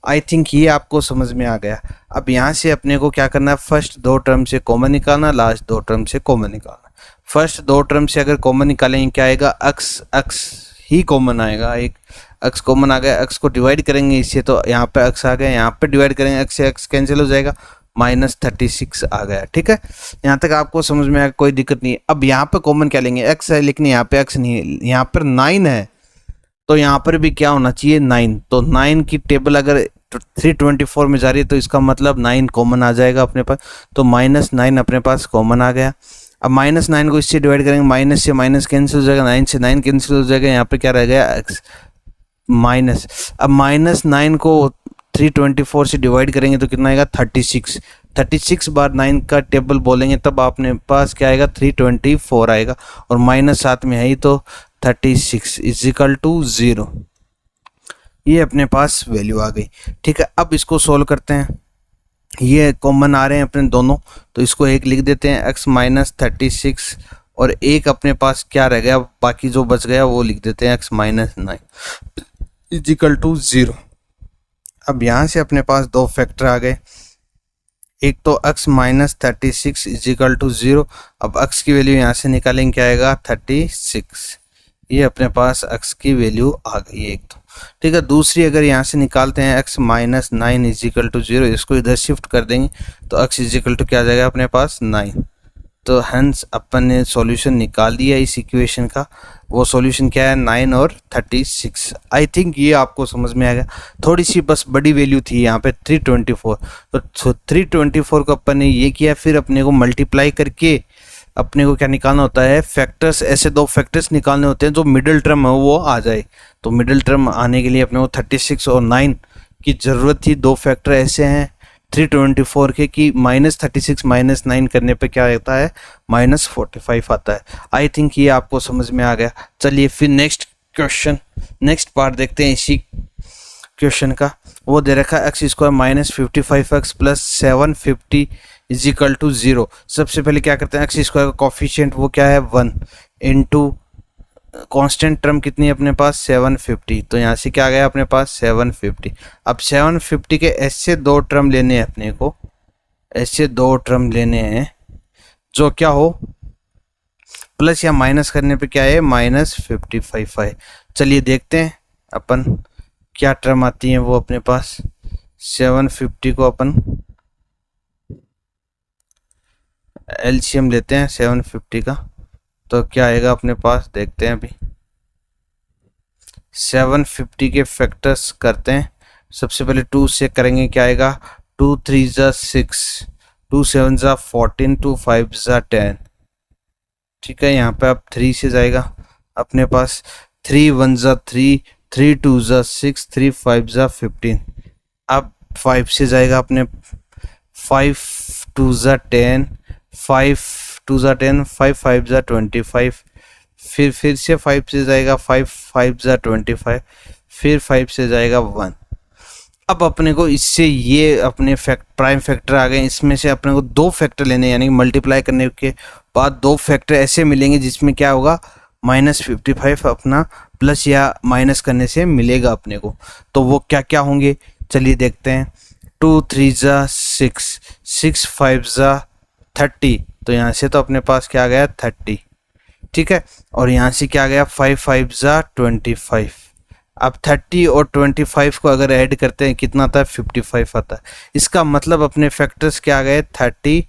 आई थिंक ये आपको समझ में आ गया। अब यहाँ से अपने को क्या करना है, फर्स्ट दो टर्म से कॉमन निकालना, लास्ट दो टर्म से कॉमन निकालना। फर्स्ट दो टर्म से अगर कॉमन निकालेंगे क्या आएगा x ही कॉमन आएगा, एक x कॉमन आ गया। x को डिवाइड करेंगे इससे तो यहाँ पे x आ गया, यहाँ पे डिवाइड करेंगे x से x कैंसिल हो जाएगा, -36 आ गया, ठीक है। यहाँ तक आपको समझ में आया, कोई दिक्कत नहीं है। अब यहाँ पे कॉमन क्या लेंगे, x है लेकिन यहाँ पे x नहीं है, यहाँ पर 9 है तो यहाँ पर भी क्या होना चाहिए 9। तो 9 की टेबल अगर 324 में जा रही है तो इसका मतलब 9 कॉमन आ जाएगा अपने पास, तो -9 अपने पास कॉमन आ गया। अब -9 को इससे डिवाइड करेंगे, माइनस से माइनस कैंसिल हो जाएगा, 9 से 9 कैंसिल हो जाएगा, यहाँ पे क्या रह गया x माइनस। अब -9 को 324 से डिवाइड करेंगे तो कितना आएगा 36। 36 बार 9 का टेबल बोलेंगे तब आपने पास क्या आएगा 324 आएगा, और माइनस साथ में है ही तो 36 इज इक्वल टू 0। ये अपने पास वैल्यू आ गई। ठीक है, अब इसको सोल्व करते हैं। ये कॉमन आ रहे हैं अपने दोनों, तो इसको एक लिख देते हैं x माइनस 36, और एक अपने पास क्या रह गया, बाकी जो बच गया वो लिख देते हैं x minus 9 is equal to 0। अब यहाँ से अपने पास दो फैक्टर आ गए, एक तो x minus 36 is equal to 0। अब x की वैल्यू यहाँ से निकालेंगे, क्या आएगा 36। ये अपने पास x की वैल्यू आ गई एक तो। ठीक है, दूसरी अगर यहाँ से निकालते हैं x minus 9 is equal to 0, इसको इधर शिफ्ट कर देंगे तो x इज इक्वल टू क्या आ जाएगा अपने पास 9। तो हंस अपन ने सॉल्यूशन निकाल दिया इस इक्वेशन का। वो सॉल्यूशन क्या है 9 और 36। आई थिंक ये आपको समझ में आ गया। थोड़ी सी बस बड़ी वैल्यू थी यहाँ पे 324, तो 324 को अपन ने ये किया, फिर अपने को मल्टीप्लाई करके अपने को क्या निकालना होता है फैक्टर्स। ऐसे दो फैक्टर्स निकालने होते हैं जो मिडिल टर्म है वो आ जाए। तो मिडिल टर्म आने के लिए अपने को 36 और 9 की ज़रूरत थी। दो फैक्टर ऐसे हैं 324 के कि -36 -9 करने पे क्या आता है -45 आता है। आई थिंक ये आपको समझ में आ गया। चलिए फिर नेक्स्ट क्वेश्चन, नेक्स्ट पार्ट देखते हैं इसी क्वेश्चन का। वो दे रखा है x² -55x plus 750 is equal to 0। सबसे पहले क्या करते हैं x² का कॉफिशिएंट वो क्या है 1 इंटू कांस्टेंट टर्म कितनी है अपने पास 750। तो यहाँ से क्या आ गया अपने पास 750। अब 750 के ऐसे दो टर्म लेने हैं अपने को, ऐसे दो टर्म लेने हैं जो क्या हो प्लस या माइनस करने पे क्या है -55 है। चलिए देखते हैं अपन क्या टर्म आती है वो अपने पास। 750 को अपन एलसीएम लेते हैं 750 का, तो क्या आएगा अपने पास देखते हैं अभी। 750 के फैक्टर्स करते हैं। सबसे पहले 2 से करेंगे, क्या आएगा 2 3 ज़ा 6, 2 7 ज़ा 14, 2 5 ज़ा 10। ठीक है, यहाँ पे अब 3 से जाएगा अपने पास 3 1 ज़ा 3, 3 2 ज़ा 6, 3 5 ज़ा 15। अब 5 से जाएगा अपने 5 2 ज़ा 10, 5 2 ज़ा 10, 5 5 ज़ा 25। फिर से 5 से जाएगा 5 5 ज़ा 25, फिर 5 से जाएगा 1। अब अपने को इससे ये अपने प्राइम फैक्टर आ गए, इसमें से अपने को दो फैक्टर लेने, यानी मल्टीप्लाई करने के बाद दो फैक्टर ऐसे मिलेंगे जिसमें क्या होगा -55 अपना प्लस या माइनस करने से मिलेगा अपने को। तो वो क्या क्या होंगे चलिए देखते हैं। 2 3 ज़ा 6, 6 5 ज़ा 30। तो यहाँ से तो अपने पास क्या आ गया 30। ठीक है, और यहाँ से क्या आ गया 5 5 ज़ा 25। अब 30 और 25 को अगर ऐड करते हैं कितना आता है 55 आता है। इसका मतलब अपने फैक्टर्स क्या आ गए 30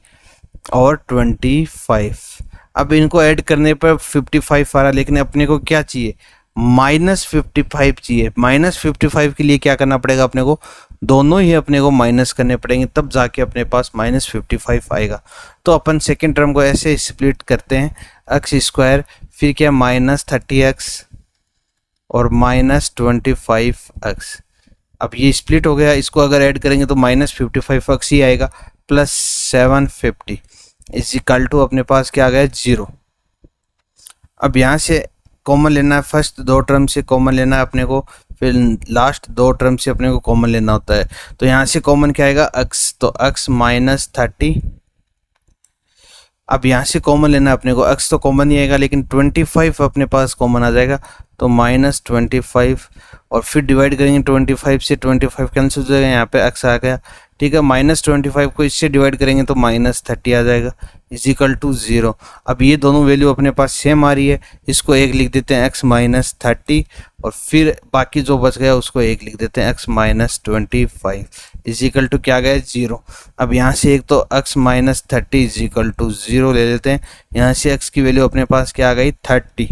और 25। अब इनको ऐड करने पर 55 आ रहा, लेकिन अपने को क्या चाहिए -55 चाहिए। -55 के लिए क्या करना पड़ेगा अपने को, दोनों ही अपने को माइनस करने पड़ेंगे, तब जाके अपने पास -55 आएगा। तो अपन सेकेंड टर्म को ऐसे स्प्लिट करते हैं x², फिर क्या -30x और -25x। अब ये स्प्लिट हो गया, इसको अगर ऐड करेंगे तो -55x ही आएगा प्लस 750 इज इक्वल टू अपने पास क्या आ गया 0। अब यहाँ से कॉमन लेना है, फर्स्ट दो टर्म से कॉमन लेना है अपने को, फिर लास्ट दो टर्म से अपने को कॉमन लेना होता है। तो यहाँ से कॉमन क्या आएगा x, तो x -30। अब यहाँ से कॉमन लेना है अपने को, x तो कॉमन ही आएगा लेकिन 25 अपने पास कॉमन आ जाएगा, तो -25 और फिर डिवाइड करेंगे 25 से, 25 कैंसिल हो जाएगा, यहाँ पे x आ गया। ठीक है, -25 को इससे डिवाइड करेंगे तो -30 आ जाएगा इज इक्वल टू 0। अब ये दोनों वैल्यू अपने पास सेम आ रही है, इसको एक लिख देते हैं x -30 और फिर बाकी जो बच गया उसको एक लिख देते हैं x -25 इज इक्वल टू क्या गया 0। अब यहाँ से एक तो x -30 इज इक्वल टू 0 ले लेते हैं। यहाँ से x की वैल्यू अपने पास क्या आ गई 30,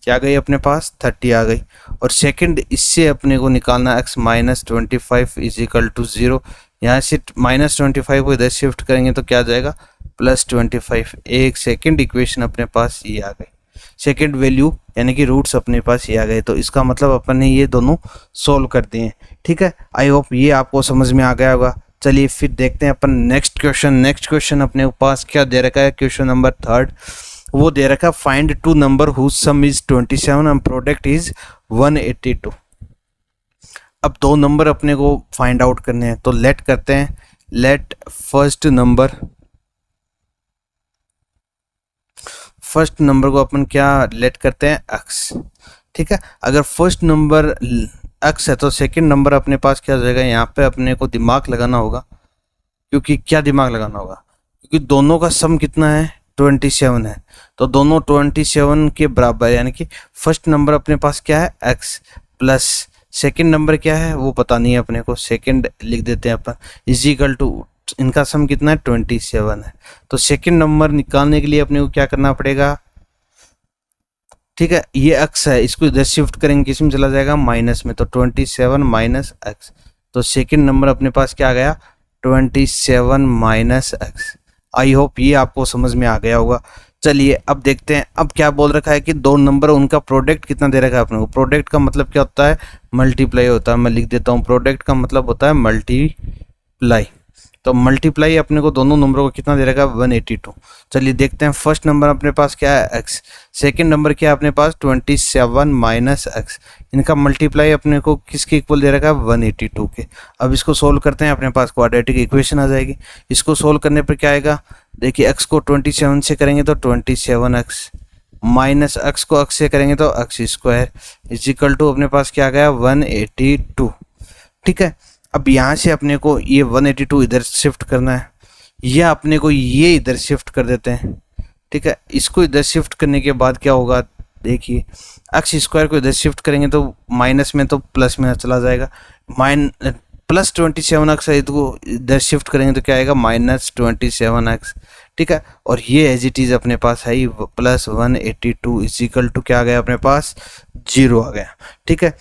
क्या गई अपने पास 30 आ गई। और सेकंड इससे अपने को निकालना x -25 इज इक्वल टू 0। यहाँ से -25 को इधर शिफ्ट करेंगे तो क्या आ जाएगा प्लस 25। एक सेकेंड इक्वेशन अपने पास ये आ गई, सेकेंड वैल्यू यानी कि रूट्स अपने पास ये आ गए। तो इसका मतलब अपन ने ये दोनों सोल्व कर दिए। ठीक है, आई होप ये आपको समझ में आ गया होगा। चलिए फिर देखते हैं अपन नेक्स्ट क्वेश्चन। नेक्स्ट क्वेश्चन अपने पास क्या दे रखा है, क्वेश्चन नंबर 3 वो दे रखा है find two number whose sum is 27 and product is 182। अब दो नंबर अपने को फाइंड आउट करने हैं, तो लेट करते हैं, लेट फर्स्ट नंबर को अपन क्या लेट करते हैं, x। ठीक है, अगर फर्स्ट नंबर x है तो सेकंड नंबर अपने पास क्या हो जाएगा, यहाँ पे अपने को दिमाग लगाना होगा। क्योंकि क्या दिमाग लगाना होगा, क्योंकि दोनों का सम कितना है, 27 है। तो दोनों 27 के बराबर, यानी कि फर्स्ट नंबर अपने पास क्या है, x प्लस सेकेंड नंबर क्या है वो पता नहीं है अपने को, सेकेंड लिख देते हैं अपन, इज इक्वल टू इनका सम कितना है, 27 है। तो सेकेंड नंबर निकालने के लिए अपने को क्या करना पड़ेगा, ठीक है, ये x है, इसको इधर शिफ्ट करेंगे, किस में चला जाएगा, माइनस में। तो 27 माइनस x, तो सेकेंड नंबर अपने पास क्या आ गया, 27 माइनस x। आई होप ये आपको समझ में आ गया होगा। चलिए अब देखते हैं, अब क्या बोल रखा है कि दो नंबर उनका प्रोडक्ट कितना दे रखा है अपने को। प्रोडक्ट का मतलब क्या होता है, मल्टीप्लाई होता है। मैं लिख देता हूँ, प्रोडक्ट का मतलब होता है मल्टीप्लाई। तो मल्टीप्लाई अपने को दोनों नंबरों को कितना दे रखा है, 182। चलिए देखते हैं, फर्स्ट नंबर अपने पास क्या है, x, सेकंड नंबर क्या है अपने पास, 27 माइनस x। इनका मल्टीप्लाई अपने को किसके इक्वल दे रखा है, 182 के। अब इसको सोल्व करते हैं, अपने पास क्वाड्रेटिक इक्वेशन आ जाएगी। इसको सोल्व करने पर क्या आएगा, देखिए x को 27 से करेंगे तो 27x, माइनस x को x से करेंगे तो x square, is equal to अपने पास क्या आ गया, 182। ठीक है, अब यहाँ से अपने को ये 182 इधर शिफ्ट करना है, या अपने को ये इधर शिफ्ट कर देते हैं। ठीक है, इसको इधर शिफ्ट करने के बाद क्या होगा, देखिए एक्स स्क्वायर को इधर शिफ्ट करेंगे तो माइनस में तो प्लस में चला जाएगा, प्लस 27x है, इसको इधर शिफ्ट करेंगे तो क्या आएगा, माइनस 27x। ठीक है, और ये एज इट इज़ अपने पास है ही, प्लस 182 इज इक्वल टू क्या आ गया अपने पास, 0 आ गया। ठीक है,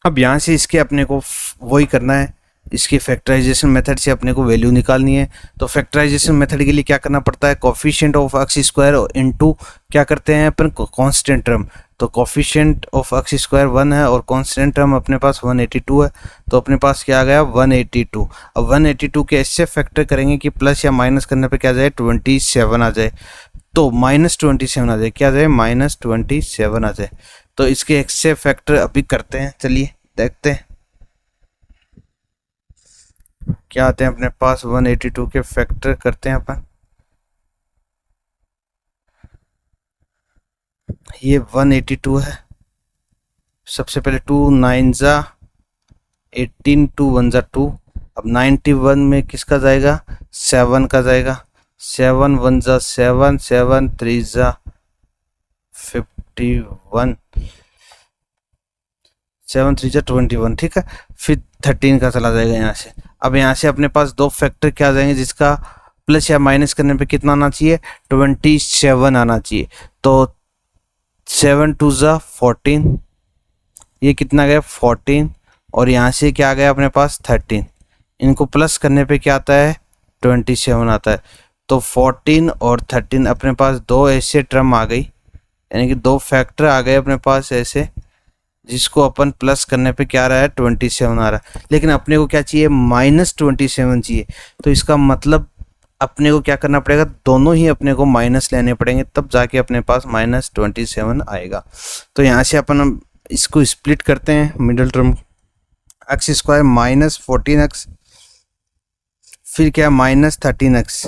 अब यहाँ से इसके अपने को वही करना है, इसकी फैक्टराइजेशन मेथड से अपने को वैल्यू निकालनी है। तो फैक्टराइजेशन मेथड के लिए क्या करना पड़ता है, coefficient of x square into क्या करते हैं अपन, कांस्टेंट टर्म। तो कोफिशिएंट ऑफ एक्स स्क्वायर 1 है और कांस्टेंट टर्म अपने पास 182 है। तो अपने पास क्या आ गया, 182। अब 182 के ऐसे फैक्टर करेंगे कि प्लस या माइनस करने पे क्या जाए, 27 आ जाए। तो माइनस 27 आ जाए, क्या आ जाए, माइनस 27 आ जाए। तो इसके एक्से फैक्टर अभी करते हैं, चलिए देखते हैं क्या आते हैं अपने पास। 182 के फैक्टर करते हैं अपन, ये 182 है। सबसे पहले 2 9 जा 18, 2 1 जा 2। अब 91 में किसका जाएगा, 7 का जाएगा। 7 1 जा 7, 7 3 जा 51, 7 3 जा 21। ठीक है, फिर 13 का चला जाएगा यहाँ से। अब यहाँ से अपने पास दो फैक्टर क्या आ जाएंगे, जिसका प्लस या माइनस करने पे कितना आना चाहिए, 27 आना चाहिए। तो 7 2 जा 14, ये कितना गया, 14, और यहाँ से क्या आ गया अपने पास, 13। इनको प्लस करने पे क्या आता है, 27 आता है। तो 14 और 13 अपने पास दो ऐसे टर्म आ गई, यानी कि दो फैक्टर आ गए अपने पास ऐसे, जिसको अपन प्लस करने पे क्या आ रहा है, 27 आ रहा है। लेकिन अपने को क्या चाहिए, -27 चाहिए। तो इसका मतलब अपने को क्या करना पड़ेगा, दोनों ही अपने को माइनस लेने पड़ेंगे, तब जाके अपने पास -27 आएगा। तो यहाँ से अपन इसको स्प्लिट करते हैं, middle term x square minus 14x, फिर क्या -13x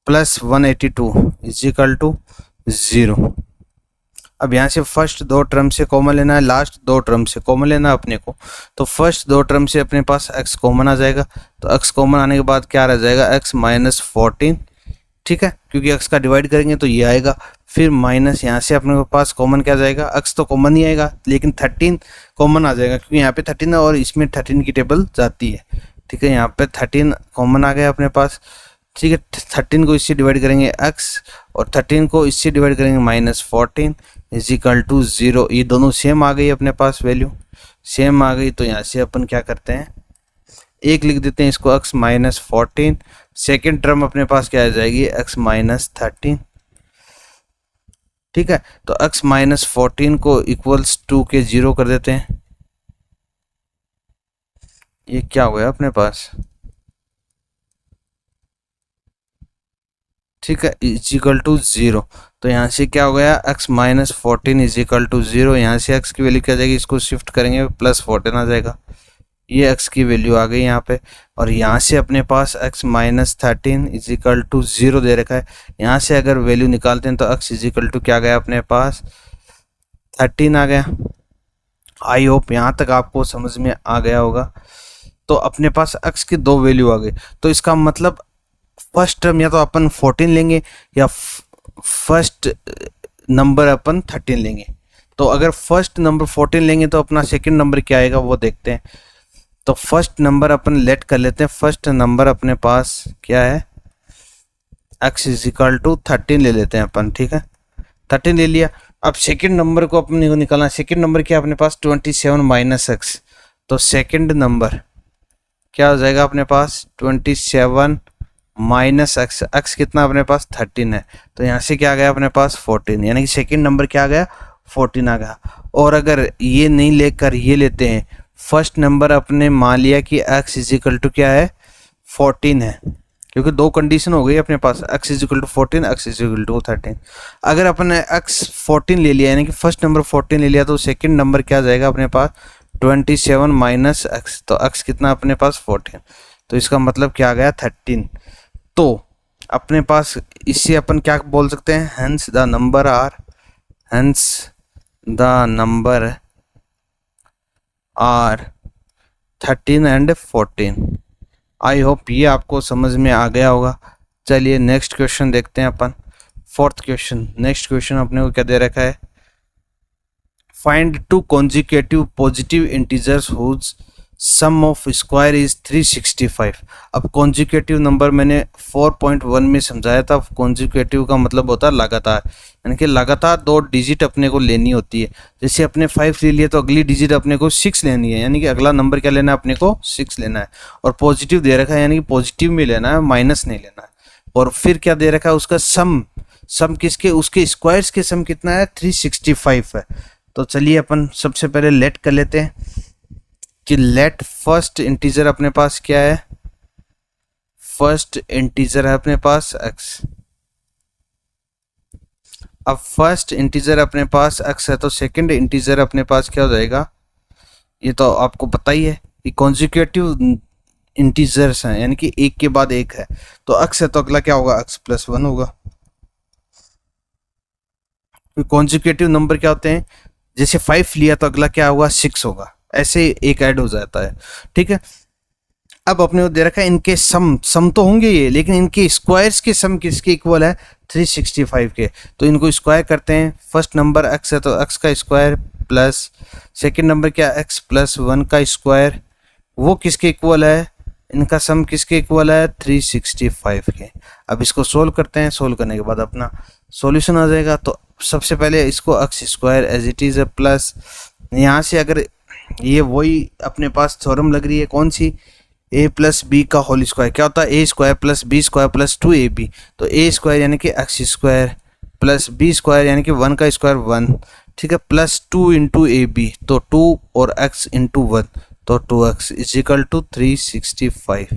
plus 182 is equal to 0। अब यहाँ से फर्स्ट दो टर्म से कॉमन लेना है, लास्ट दो टर्म से कॉमन लेना है अपने को। तो फर्स्ट दो टर्म से अपने पास x कॉमन आ जाएगा। तो x कॉमन आने के बाद क्या रह जाएगा, x -14। ठीक है, क्योंकि x का डिवाइड करेंगे तो ये आएगा। फिर माइनस यहाँ से अपने पास कॉमन क्या जाएगा, x तो कॉमन नहीं आएगा, लेकिन 13 कॉमन आ जाएगा, क्योंकि यहाँ पे 13 है और इसमें 13 की टेबल जाती है। ठीक है, यहाँ पे 13 कॉमन आ गया अपने पास। ठीक है, 13 को इससे डिवाइड करेंगे x और 13 को इससे डिवाइड करेंगे -14 इज इक्वल टू 0। ये दोनों सेम आ गई अपने पास, वैल्यू सेम आ गई। तो यहाँ से अपन क्या करते हैं, एक लिख देते हैं इसको x -14, सेकेंड टर्म अपने पास क्या आ जाएगी, x माइनस 13। ठीक है, तो x माइनस 14 को इक्वल्स टू के 0 कर देते हैं। ये क्या हो गया अपने पास, ठीक है, इजिकल टू 0। तो यहाँ से क्या हो गया, x माइनस 14 इजिकल टू 0। यहाँ से x की वैल्यू क्या आ जाएगी, इसको शिफ्ट करेंगे प्लस 14 आ जाएगा। ये x की वैल्यू आ गई यहाँ पे। और यहाँ से अपने पास x माइनस 13 इजिकल टू 0 दे रखा है। यहाँ से अगर वैल्यू निकालते हैं तो x इजिकल टू क्या गया अपने पास, 13 आ गया। आई होप यहाँ तक आपको समझ में आ गया होगा। तो अपने पास x की दो वैल्यू आ गई। तो इसका मतलब फर्स्ट टर्म या तो अपन 14 लेंगे या फर्स्ट नंबर अपन 13 लेंगे। तो अगर फर्स्ट नंबर 14 लेंगे तो अपना सेकंड नंबर क्या आएगा वो देखते हैं। तो फर्स्ट नंबर अपन लेट कर लेते हैं। फर्स्ट नंबर अपने पास क्या है, x इजिकल टू 13 ले लेते हैं अपन। ठीक है, 13 ले लिया। अब सेकंड नंबर को अपने को निकालना। सेकंड नंबर क्या अपने पास 27 माइनस एक्स। तो सेकंड नंबर क्या हो जाएगा अपने पास 27 माइनस एक्स। एक्स कितना अपने पास 13 है। तो यहाँ से क्या आ गया अपने पास 14, यानी कि सेकंड नंबर क्या आ गया 14 आ गया। और अगर ये नहीं लेकर ये लेते हैं, फर्स्ट नंबर अपने मान लिया कि x इजिकल टू क्या है 14 है, क्योंकि दो कंडीशन हो गई अपने पास, x is equal to 14, x is equal to 13। अगर अपने x 14 ले लिया यानी कि फर्स्ट नंबर 14 ले लिया तो सेकंड नंबर क्या आ जाएगा अपने पास 27 माइनस एक्स। तो x कितना अपने पास 14, तो इसका मतलब क्या आ गया 13। तो अपने पास इससे अपन क्या बोल सकते हैं, hence the number are 13 and 14। I hope ये आपको समझ में आ गया होगा। चलिए नेक्स्ट क्वेश्चन देखते हैं अपन। फोर्थ क्वेश्चन, नेक्स्ट क्वेश्चन अपने को क्या दे रखा है, find two consecutive positive integers whose sum of square is 365। अब कॉन्जिक्यूटिव नंबर मैंने 4.1 में समझाया था। कॉन्जिक्यूटिव का मतलब होता है लगातार, यानी कि लगातार दो डिजिट अपने को लेनी होती है। जैसे अपने 5 ले लिया तो अगली डिजिट अपने को 6 लेनी है, यानी कि अगला नंबर क्या लेना है अपने को 6 लेना है। और पॉजिटिव दे रखा है यानी कि पॉजिटिव में लेना है, माइनस नहीं लेना है। और फिर क्या दे रखा है उसका सम किसके, उसके स्क्वायर्स के सम कितना है 365 है। तो चलिए अपन सबसे पहले लेट कर लेते हैं कि लेट फर्स्ट इंटीजर अपने पास क्या है, फर्स्ट इंटीजर है अपने पास x। अब फर्स्ट इंटीजर अपने पास x है तो सेकंड इंटीजर अपने पास क्या हो जाएगा, ये तो आपको पता ही है कि कॉन्जिक्यूटिव इंटीजर्स हैं, यानी कि एक के बाद एक है। तो x है तो अगला क्या होगा x प्लस 1 होगा। कॉन्जिक्यूटिव नंबर क्या होते हैं, जैसे 5 लिया तो अगला क्या होगा 6 होगा, ऐसे एक ऐड हो जाता है। ठीक है, अब अपने को दे रखा है इनके सम तो होंगे ये, लेकिन इनके स्क्वायर्स के सम किसके इक्वल है 365 के। तो इनको स्क्वायर करते हैं। फर्स्ट नंबर x है तो x का स्क्वायर प्लस सेकंड नंबर क्या x प्लस 1 का स्क्वायर, वो किसके इक्वल है, इनका सम किसके इक्वल है 365 के। अब इसको सोल्व करते हैं। सोल्व करने के बाद अपना सॉल्यूशन आ जाएगा। तो सबसे पहले इसको x square as it is है प्लस, यहाँ से अगर ये वही अपने पास थ्योरम लग रही है कौन सी, a प्लस बी का होल स्क्वायर क्या होता है a square plus b square plus 2ab। तो a स्क्वायर यानी कि x square plus b square यानी कि 1 का स्क्वायर 1, ठीक है, प्लस 2 इंटू ए बी, तो 2 और x इंटू 1 तो 2x इजिकल टू 365।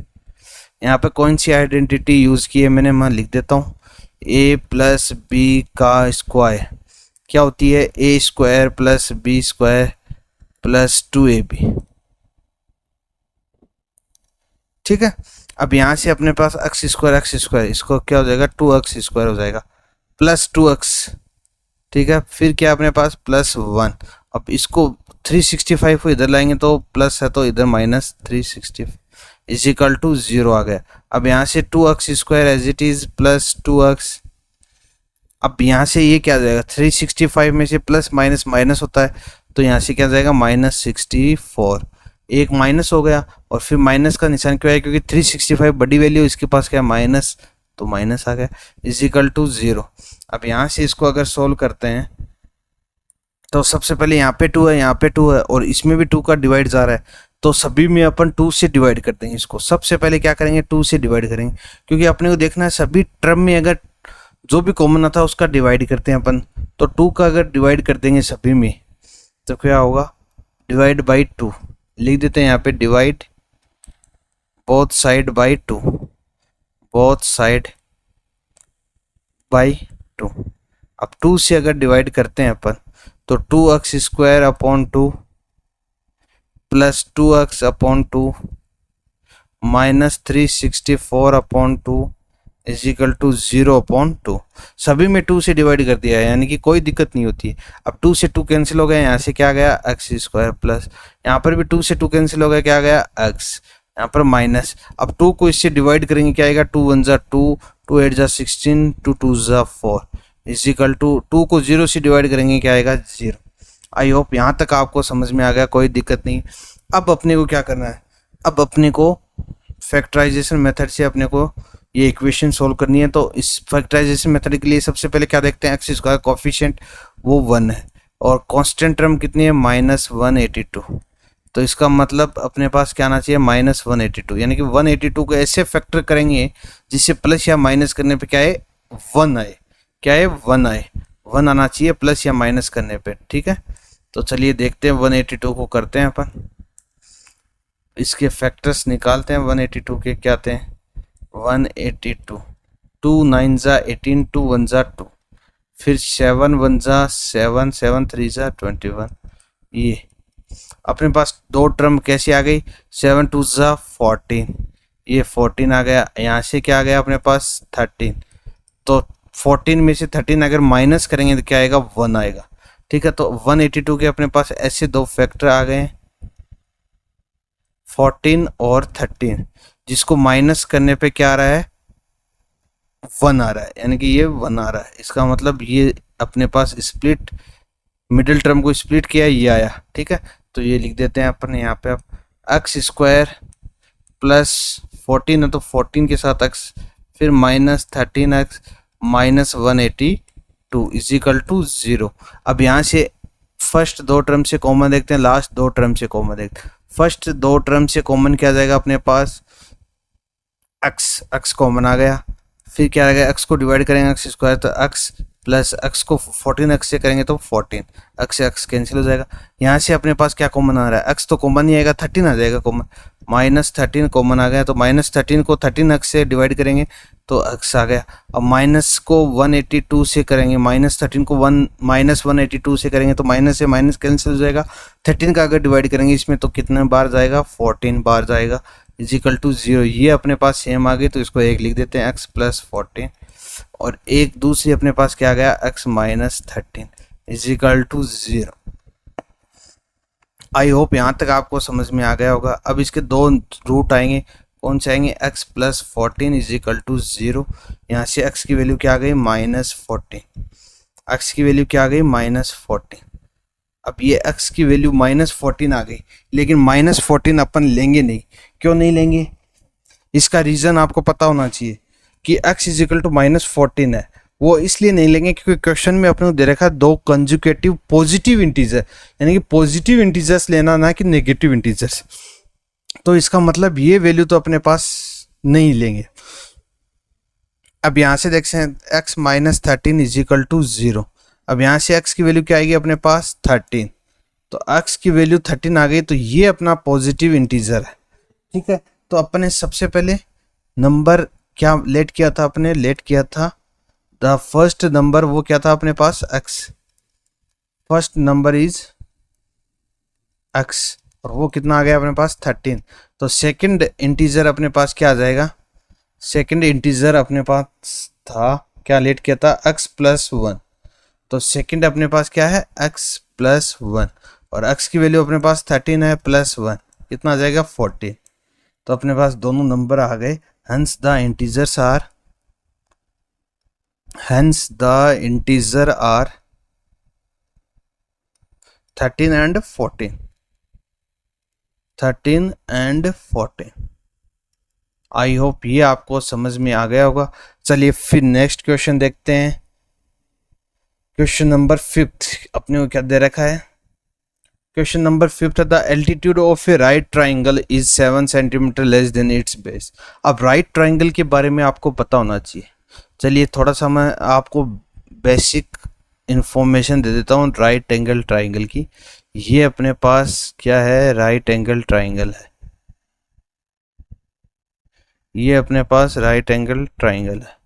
यहाँ पे कौन सी आइडेंटिटी यूज़ की है मैंने, मैं लिख देता हूँ। a प्लस बी का स्क्वायर क्या होती है a square plus b square plus 2ab। ठीक है, अब यहाँ से अपने पास x स्क्वायर इसको क्या हो जाएगा 2x स्क्वायर हो जाएगा प्लस 2x। ठीक है, फिर क्या अपने पास प्लस 1। अब इसको 365 को इधर लाएंगे तो प्लस है तो इधर माइनस 365 इजिकल टू 0 आ गया। अब यहाँ से 2x square as it is plus 2x। अब यहाँ से ये क्या आ जाएगा 365 में से प्लस माइनस माइनस होता है, तो यहाँ से क्या जाएगा माइनस 64, एक माइनस हो गया। और फिर माइनस का निशान क्यों है, क्योंकि 365 बड़ी वैल्यू, इसके पास क्या माइनस, तो माइनस आ गया इजिकल टू 0। अब यहाँ से इसको अगर सोल्व करते हैं तो सबसे पहले यहाँ पे 2 है, यहाँ पे 2 है और इसमें भी 2 का डिवाइड जा रहा है, तो सभी में अपन 2 से डिवाइड कर देंगे इसको। सबसे पहले क्या करेंगे, 2 से डिवाइड करेंगे, क्योंकि अपने को देखना है सभी टर्म में अगर जो भी कॉमन आता है उसका डिवाइड करते हैं अपन। तो 2 का अगर डिवाइड कर देंगे सभी में तो क्या होगा, डिवाइड बाई 2 लिख देते हैं यहाँ पे, divide both side by 2, both side by 2। अब 2 से अगर डिवाइड करते हैं अपन तो 2x square upon 2 plus 2x upon 2 minus 364 upon 2 is equal to 0 upon 2। सभी में 2 से डिवाइड कर दिया है, यानी कि कोई दिक्कत नहीं होती है। अब 2 से 2 कैंसिल हो गया, यहाँ से क्या गया एक्स स्क्वायर, प्लस यहाँ पर भी 2 से 2 कैंसिल हो गया, क्या गया एक्स, यहाँ पर माइनस। अब 2 को इससे डिवाइड करेंगे, क्या आएगा 2 1 जा 2, 2 8 जा 16, 2 2 जा 4 इज इक्वल टू 2 को 0 से डिवाइड करेंगे, क्या आएगा 0। आई होप यहाँ तक आपको समझ में आ गया, कोई दिक्कत नहीं। अब अपने को क्या करना है, अब अपने को फैक्टराइजेशन मेथड से अपने को ये इक्वेशन सोल्व करनी है। तो इस फैक्टराइजेशन मेथड के लिए सबसे पहले क्या देखते हैं, एक्स स्क्वायर कोफिशिएंट वो 1 है और कांस्टेंट टर्म कितनी है -182। तो इसका मतलब अपने पास क्या आना चाहिए -182, यानी कि 182 को ऐसे फैक्टर करेंगे जिससे प्लस या माइनस करने पे क्या है 1 आए, क्या है 1 आए, 1 आना चाहिए प्लस या माइनस करने पे, ठीक है। तो चलिए देखते हैं 182 को करते हैं अपन, इसके फैक्टर्स निकालते हैं 182 के, क्या आते हैं 182, 2 9 जा 18, 2 1 जा 2, फिर 7 1 जा 7, 7 3 जा 21। ये अपने पास दो टर्म कैसी आ गई, 7 2 जा 14, ये 14 आ गया, यहाँ से क्या आ गया अपने पास 13। तो 14 में से 13 अगर माइनस करेंगे तो क्या आएगा 1 आएगा, ठीक है। तो 182 के अपने पास ऐसे दो फैक्टर आ गए 14 और 13, जिसको माइनस करने पे क्या आ रहा है 1 आ रहा है, यानी कि ये 1 आ रहा है। इसका मतलब ये अपने पास स्प्लिट, मिडिल टर्म को स्प्लिट किया, ये आया, ठीक है। तो ये लिख देते हैं अपन यहाँ पे, अब एक्स स्क्वायर प्लस 14 है तो 14 के साथ एक्स, फिर -13x minus 182 is equal to 0। अब यहाँ से फर्स्ट दो टर्म से कॉमन देखते हैं, लास्ट दो टर्म से कॉमन देखते हैं। फर्स्ट दो टर्म से कॉमन क्या जाएगा अपने पास, एक्स कॉमन आ गया, फिर क्या आ गया एक्स को डिवाइड करेंगे एक्स स्क्वायर तो एक्स, प्लस एक्स को 14x से करेंगे तो 14, एक्स से एक्स कैंसिल हो जाएगा। यहाँ से अपने पास क्या कॉमन आ रहा है, एक्स तो कॉमन नहीं आएगा, 13 आ जाएगा कॉमन, -13 कॉमन आ गया, तो -13 को 13x से डिवाइड करेंगे तो x आ गया। अब माइनस को 182 से करेंगे, -13 को -182 से करेंगे तो माइनस से माइनस कैंसिल हो जाएगा। 13 का अगर डिवाइड करेंगे इसमें तो कितने बार जाएगा 14 बार जाएगा, इज इक्वल टू 0। ये अपने पास सेम आ गई तो इसको एक लिख देते हैं x प्लस 14, और एक दूसरी अपने पास क्या आ गया x minus 13 is equal to 0। I hope यहाँ तक आपको समझ में आ गया होगा। अब इसके दो रूट आएंगे, कौन से आएंगे, x plus 14 is equal to 0। यहाँ से x की वैल्यू क्या आ गई -14, x की वैल्यू क्या आ गई -14। अब ये x की वैल्यू -14 आ गई, लेकिन -14 अपन लेंगे नहीं। क्यों नहीं लेंगे, इसका रीज़न आपको पता होना चाहिए कि x इज इक्वल टू -14 है। वो इसलिए नहीं लेंगे क्योंकि क्वेश्चन में अपने को दे रखा है दो कंजुकेटिव पॉजिटिव इंटीजर, यानी कि पॉजिटिव इंटीजर्स लेना ना कि नेगेटिव इंटीजर्स। तो इसका मतलब ये वैल्यू तो अपने पास नहीं लेंगे। अब यहाँ से देखते हैं x minus 13 is equal to 0। अब यहाँ से x की वैल्यू क्या आएगी अपने पास 13, तो x की वैल्यू 13 आ गई, तो ये अपना पॉजिटिव इंटीजर है, ठीक है। तो अपने सबसे पहले नंबर क्या लेट किया था, अपने लेट किया था द फर्स्ट नंबर, वो क्या था अपने पास x, first number is x, और वो कितना आ गया अपने पास 13। तो सेकंड इंटीजर अपने पास क्या आ जाएगा, सेकंड इंटीजर अपने पास था क्या लेट किया था x प्लस 1, तो सेकंड अपने पास क्या है x प्लस 1, और x की वैल्यू अपने पास 13 है प्लस 1 कितना आ जाएगा 14। तो अपने पास दोनों नंबर आ गए, hence the integers are 13 and 14, 13 and 14। I hope ये आपको समझ में आ गया होगा। चलिए फिर नेक्स्ट क्वेश्चन देखते हैं। क्वेश्चन नंबर 5 अपने को क्या दे रखा है, क्वेश्चन नंबर 5 है the altitude of A right triangle is 7 centimetre less than it's base. अब राइट ट्राइंगल के बारे में आपको पता होना चाहिए। चलिए थोड़ा सा मैं आपको बेसिक इंफॉर्मेशन दे देता हूँ राइट एंगल ट्राइंगल की। ये अपने पास क्या है, राइट एंगल ट्राइंगल है। ये अपने पास राइट एंगल ट्राइंगल है।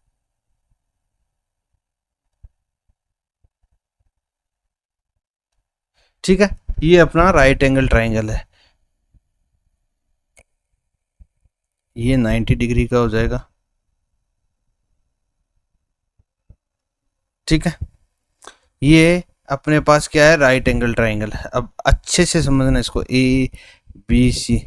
ठीक है, ये अपना राइट एंगल ट्राइंगल है। ये 90 डिग्री का हो जाएगा। ठीक है, ये अपने पास क्या है, राइट एंगल ट्राइंगल है। अब अच्छे से समझना इसको, ए बी सी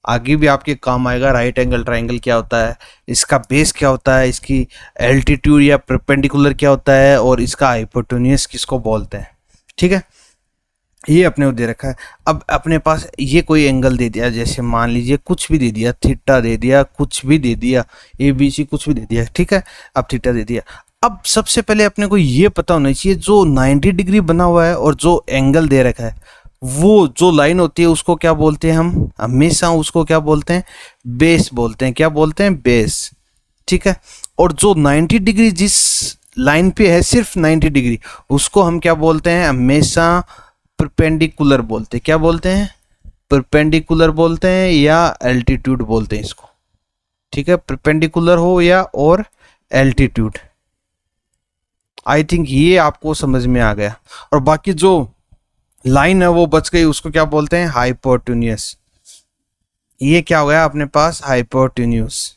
आगे भी आपके काम आएगा। राइट एंगल ट्राइंगल क्या होता है, इसका बेस क्या होता है, इसकी एल्टीट्यूड या परपेंडिकुलर क्या होता है, और इसका हाइपोटेन्यूज किसको बोलते हैं। ठीक है, ये अपने को दे रखा है। अब अपने पास ये कोई एंगल दे दिया, जैसे मान लीजिए कुछ भी दे दिया, थीटा दे दिया, कुछ भी दे दिया, ए बी सी कुछ भी दे दिया। ठीक है, अब थीटा दे दिया। अब सबसे पहले अपने को ये पता होना चाहिए जो 90 डिग्री बना हुआ है और जो एंगल दे रखा है, वो जो लाइन होती है उसको क्या बोलते हैं हम, हमेशा उसको क्या बोलते हैं, बेस बोलते हैं। क्या बोलते हैं, बेस। ठीक है, और जो 90 डिग्री जिस लाइन पे है, सिर्फ 90 डिग्री, उसको हम क्या बोलते हैं, हमेशा परपेंडिकुलर बोलते हैं। क्या बोलते हैं, परपेंडिकुलर बोलते हैं या एल्टीट्यूड बोलते हैं इसको। ठीक है, परपेंडिकुलर हो या और एल्टीट्यूड। आई थिंक ये आपको समझ में आ गया। और बाकी जो लाइन है वो बच गई, उसको क्या बोलते हैं, हाइपोटेन्यूज। ये क्या हो गया अपने पास, हाइपोटेन्यूज।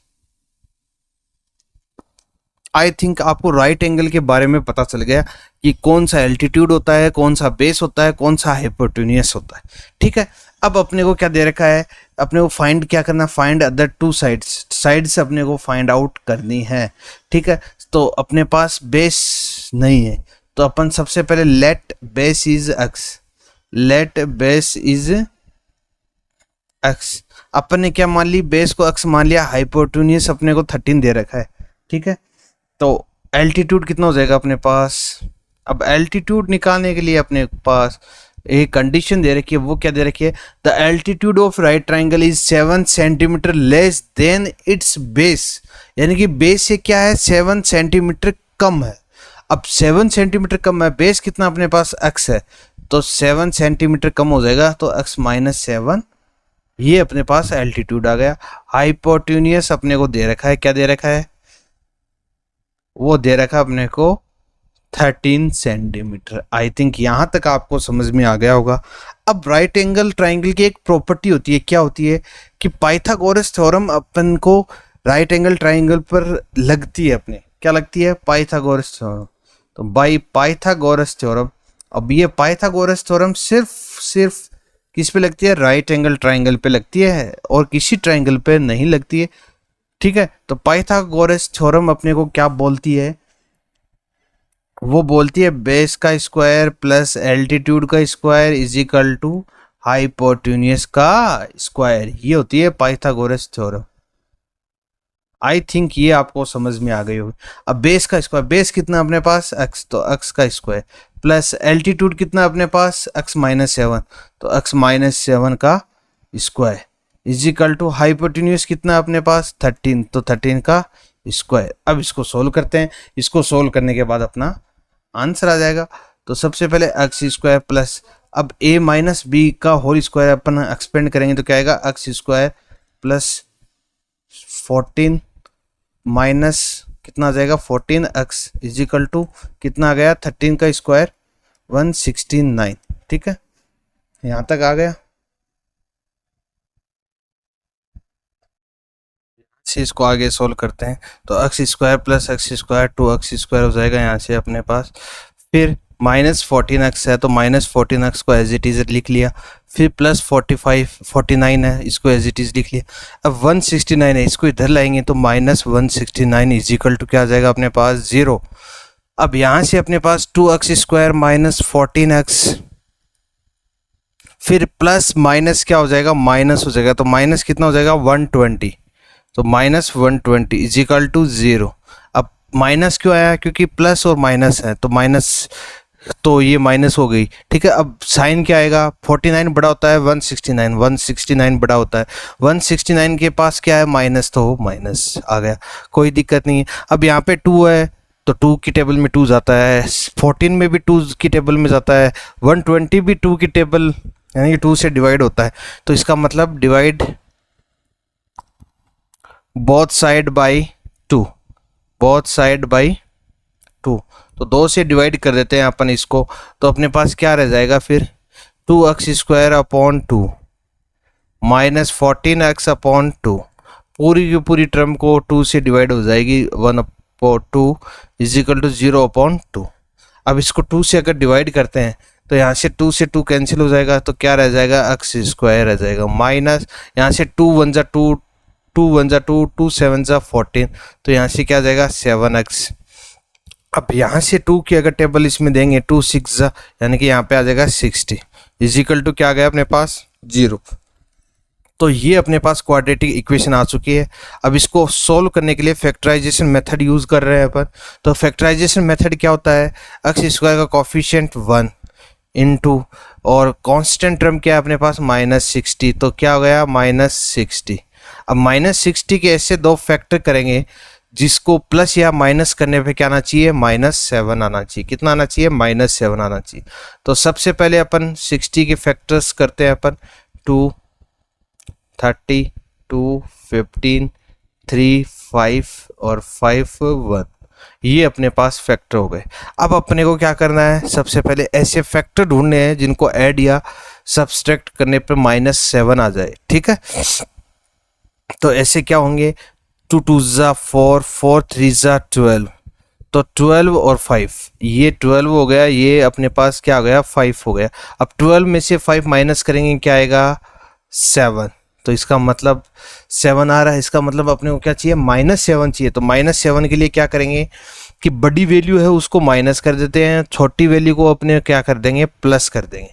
आई थिंक आपको राइट एंगल के बारे में पता चल गया कि कौन सा एल्टीट्यूड होता है, कौन सा बेस होता है, कौन सा हाइपोटेन्यूज होता है। ठीक है, अब अपने को क्या दे रखा है, अपने को फाइंड क्या करना, find other two sides. Side से अपने को फाइंड आउट करनी है। ठीक है, तो अपने पास बेस नहीं है, तो अपन सबसे पहले let base is x. Let base is x, अपन ने क्या मान ली, बेस को एक्स मान लिया, हाइपोटेन्यूज अपने को 13 दे रखा है। ठीक है, तो एल्टीट्यूड कितना हो जाएगा अपने पास। अब एल्टीट्यूड निकालने के लिए अपने पास एक कंडीशन दे रखी है, वो क्या दे रखी है, the altitude of right triangle is 7 centimetre less than it's base. यानी कि बेस से क्या है, 7 सेंटीमीटर कम है। अब 7 सेंटीमीटर कम है, बेस कितना अपने पास x है, तो 7 सेंटीमीटर कम हो जाएगा, तो x माइनस 7। ये अपने पास एल्टीट्यूड आ गया। हाइपोटेन्यूज अपने को दे रखा है, क्या दे रखा है, वो दे रखा है अपने को 13 सेंटीमीटर। आई थिंक यहां तक आपको समझ में आ गया होगा। अब राइट एंगल ट्राइंगल की एक प्रॉपर्टी होती है, क्या होती है कि पाइथागोरस थ्योरम अपन को राइट एंगल ट्राइंगल पर लगती है। अपने क्या लगती है, पाइथागोरस थ्योरम। तो बाय पाइथागोरस थ्योरम, अब ये पाइथागोरस थ्योरम सिर्फ किस पे लगती है, राइट एंगल ट्राइंगल पे लगती है, और किसी ट्राइंगल पे नहीं लगती है। ठीक है, तो पाइथागोरस थ्योरम अपने को क्या बोलती है, वो बोलती है बेस का स्क्वायर प्लस एल्टीट्यूड का square is equal to hypotenuse का स्क्वायर। ये होती है पाइथागोरस थ्योरम। आई थिंक ये आपको समझ में आ गई होगी। अब बेस का स्क्वायर, बेस कितना अपने पास x, तो x का स्क्वायर प्लस एल्टीट्यूड कितना अपने पास x माइनस 7, तो x माइनस 7 का square is equal to hypotenuse कितना अपने पास 13, तो 13 का स्क्वायर। अब इसको सोल्व करते हैं। इसको सोल्व करने के बाद अपना आंसर आ जाएगा। तो सबसे पहले एक्स स्क्वायर प्लस, अब a माइनस बी का होल स्क्वायर अपन एक्सपेंड करेंगे तो क्या आएगा, एक्स स्क्वायर प्लस 14 माइनस कितना आ जाएगा 14x इज इक्वल टू कितना आ गया 13 का स्क्वायर 169। ठीक है, यहां तक आ गया। से इसको आगे सोल्व करते हैं, तो x square plus x square 2x square हो जाएगा यहाँ से अपने पास। फिर माइनस 14x है, तो माइनस 14x को एज इट इज लिख लिया। फिर प्लस 49 है, इसको एज इट इज लिख लिया। अब 169 है, इसको इधर लाएंगे तो माइनस 169 इज इक्वल टू क्या आ जाएगा अपने पास 0। अब यहाँ से अपने पास 2x स्क्वायर माइनस 14x, फिर प्लस माइनस क्या हो जाएगा, माइनस हो जाएगा, तो माइनस कितना हो जाएगा 120, तो माइनस 120 इज इक्वल टू 0। अब माइनस क्यों आया, क्योंकि प्लस और माइनस है, तो माइनस तो ये माइनस हो गई। ठीक है, अब साइन क्या आएगा, 49 बड़ा होता है 169, 169 बड़ा होता है 169 के पास क्या है माइनस, तो माइनस आ गया, कोई दिक्कत नहीं है। अब यहाँ पे 2 है तो 2 की टेबल में 2 जाता है, 14 में भी 2 की टेबल में जाता है, 120 भी 2 की टेबल यानी कि 2 से डिवाइड होता है। तो इसका मतलब divide both side by 2, both side by 2, तो 2 से डिवाइड कर देते हैं अपन इसको, तो अपने पास क्या रह जाएगा फिर 2x² upon 2 minus 14x upon 2, पूरी की पूरी टर्म को 2 से डिवाइड हो जाएगी, 1 upon 2 is equal to 0 upon 2। अब इसको 2 से अगर डिवाइड करते हैं तो यहाँ से 2 से 2 कैंसिल हो जाएगा, तो क्या रह जाएगा x² रह जाएगा, माइनस यहाँ से 2 1 जा 2, 2 1 जा 2, 2 7 जा 14, तो यहाँ से क्या आ जाएगा 7x। अब यहाँ से 2 की अगर टेबल इसमें देंगे 2 6 जा, यानी कि यहाँ पे आ जाएगा 60 इज इक्वल टू क्या आ गया अपने पास 0। तो ये अपने पास क्वाड्रेटिक इक्वेशन आ चुकी है। अब इसको सोल्व करने के लिए फैक्टराइजेशन मेथड यूज़ कर रहे हैं अपन। तो फैक्टराइजेशन मेथड क्या होता है, x² का कोफिशिएंट 1 इंटू और कांस्टेंट टर्म क्या है अपने पास -60, तो क्या हो गया -60। अब -60 के ऐसे दो फैक्टर करेंगे जिसको प्लस या माइनस करने पे क्या आना चाहिए -7 आना चाहिए। कितना आना चाहिए -7 आना चाहिए। तो सबसे पहले अपन 60 के फैक्टर्स करते हैं अपन, 2 30 2 15 3 5 और 5 1, ये अपने पास फैक्टर हो गए। अब अपने को क्या करना है, सबसे पहले ऐसे फैक्टर ढूंढने हैं जिनको ऐड या सब्सट्रैक्ट करने पर -7 आ जाए। ठीक है, तो ऐसे क्या होंगे 2 2 जा 4, 4 3 जा 12, तो 12 और 5, ये 12 हो गया, ये अपने पास क्या हो गया 5 हो गया। अब 12 में से 5 माइनस करेंगे क्या आएगा 7, तो इसका मतलब 7 आ रहा है। इसका मतलब अपने को क्या चाहिए -7 चाहिए। तो -7 के लिए क्या करेंगे कि बड़ी वैल्यू है उसको माइनस कर देते हैं, छोटी वैल्यू को अपने क्या कर देंगे प्लस कर देंगे,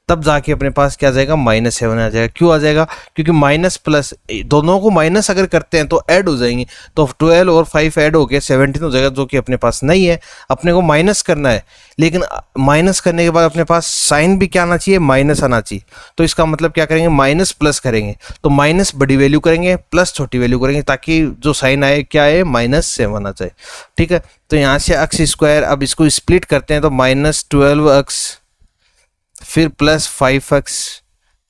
तब जाके अपने पास क्या आ जाएगा -7 आ जाएगा। क्यों आ जाएगा, क्योंकि माइनस प्लस दोनों को माइनस अगर करते हैं तो ऐड हो जाएंगे, तो 12 और 5 ऐड हो गए 17 हो जाएगा, जो कि अपने पास नहीं है। अपने को माइनस करना है, लेकिन माइनस करने के बाद अपने पास साइन भी क्या आना चाहिए माइनस आना चाहिए। तो इसका मतलब क्या करेंगे माइनस प्लस करेंगे, तो माइनस बड़ी वैल्यू करेंगे प्लस छोटी वैल्यू करेंगे, ताकि जो साइन आए क्या आए -7 आ जाए। ठीक है, तो यहाँ से x², अब इसको स्प्लिट करते हैं तो -12x फिर +5x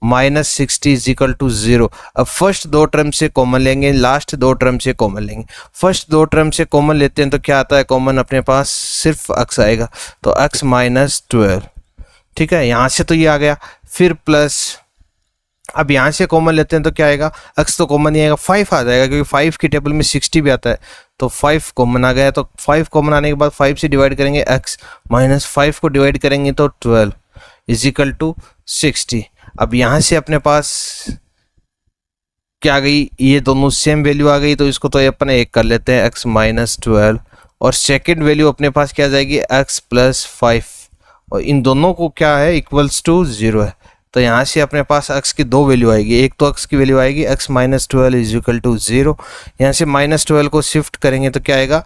-60 इज इक्वल टू 0। अब फर्स्ट दो टर्म से कॉमन लेंगे, लास्ट दो टर्म से कॉमन लेंगे। फर्स्ट दो टर्म से कॉमन लेते हैं तो क्या आता है कॉमन, अपने पास सिर्फ x आएगा, तो x -12। ठीक है, यहाँ से तो ये आ गया, फिर प्लस, अब यहाँ से कॉमन लेते हैं तो क्या आएगा, x तो कॉमन नहीं आएगा 5 आ जाएगा, क्योंकि 5 की टेबल में 60 भी आता है, तो 5 कॉमन आ गया। तो 5 कॉमन आने के बाद 5 से डिवाइड करेंगे x, -5 को डिवाइड करेंगे तो 12 इज इक्वल टू 60। अब यहाँ से अपने पास क्या आ गई, ये दोनों सेम वैल्यू आ गई, तो इसको तो अपन एक कर लेते हैं x -12, और सेकंड वैल्यू अपने पास क्या आ जाएगी x +5, और इन दोनों को क्या है इक्वल्स टू 0 है। तो यहाँ से अपने पास x की दो वैल्यू आएगी, एक तो x की वैल्यू आएगी x -12 इज इक्वल टू 0, यहाँ से -12 को शिफ्ट करेंगे तो क्या आएगा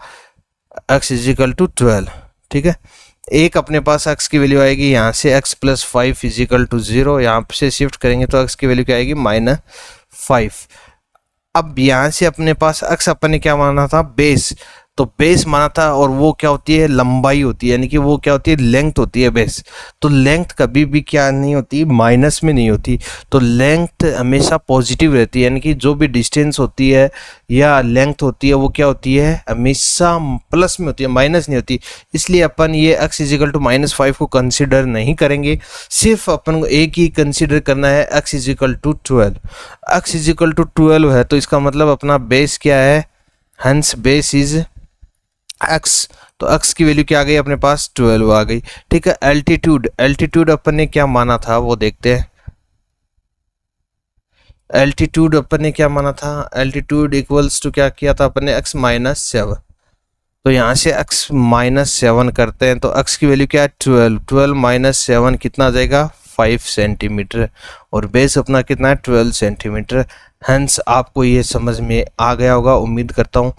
x इज इक्वल टू 12। ठीक है, एक अपने पास x की वैल्यू आएगी, यहाँ से x +5 इज इक्वल टू 0, यहाँ से शिफ्ट करेंगे तो x की वैल्यू क्या आएगी -5। अब यहाँ से अपने पास x अपन ने क्या माना था बेस, तो बेस माना था, और वो क्या होती है लंबाई होती है, यानी कि वो क्या होती है लेंथ होती है बेस। तो लेंथ कभी भी क्या नहीं होती माइनस में नहीं होती, तो लेंथ हमेशा पॉजिटिव रहती है, यानी कि जो भी डिस्टेंस होती है या लेंथ होती है वो क्या होती है हमेशा प्लस में होती है, माइनस नहीं होती। इसलिए अपन ये x इजिकल टू -5 को कंसिडर नहीं करेंगे, सिर्फ अपन को एक ही कंसिडर करना है x is equal to 12। x is equal to 12 है तो इसका मतलब अपना बेस क्या है, हंस बेस इज x, तो x की वैल्यू क्या आ गई अपने पास 12 आ गई। ठीक है, एल्टीट्यूड, एल्टीट्यूड अपन ने क्या माना था वो देखते हैं। एल्टीट्यूड अपन ने क्या माना था, एल्टीट्यूड इक्वल्स टू क्या किया था अपन ने x -7, तो यहाँ से x -7 करते हैं तो x की वैल्यू क्या है 12, 12 -7 कितना आ जाएगा 5 सेंटीमीटर, और बेस अपना कितना है 12 सेंटीमीटर। हंस आपको ये समझ में आ गया होगा, उम्मीद करता हूँ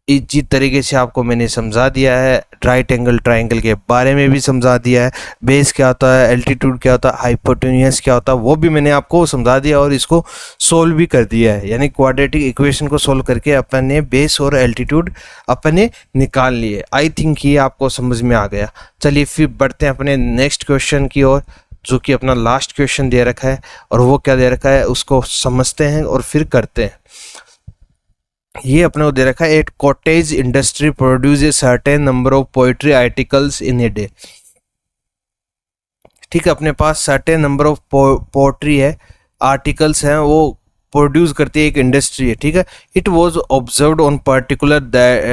इजी तरीके से आपको मैंने समझा दिया है। राइट एंगल ट्रायंगल के बारे में भी समझा दिया है, बेस क्या होता है, एल्टीट्यूड क्या होता है, हाइपोटेन्यूज क्या होता है, वो भी मैंने आपको समझा दिया और इसको सोल्व भी कर दिया है। यानी क्वाड्रेटिक इक्वेशन को सोल्व करके अपन ने बेस और एल्टीट्यूड अपन ने निकाल लिए। आई थिंक ये आपको समझ में आ गया। चलिए फिर बढ़ते हैं अपने नेक्स्ट क्वेश्चन की ओर, जो कि अपना लास्ट क्वेश्चन दे रखा है, और वो क्या दे रखा है उसको समझते हैं और फिर करते हैं। ये अपने को दे रखा है, at cottage industry produce a certain number of poetry articles in a day. ठीक है, अपने पास सर्टेन नंबर ऑफ पोएट्री है, आर्टिकल्स हैं, वो प्रोड्यूस करती है एक इंडस्ट्री है। ठीक है, it was observed on particular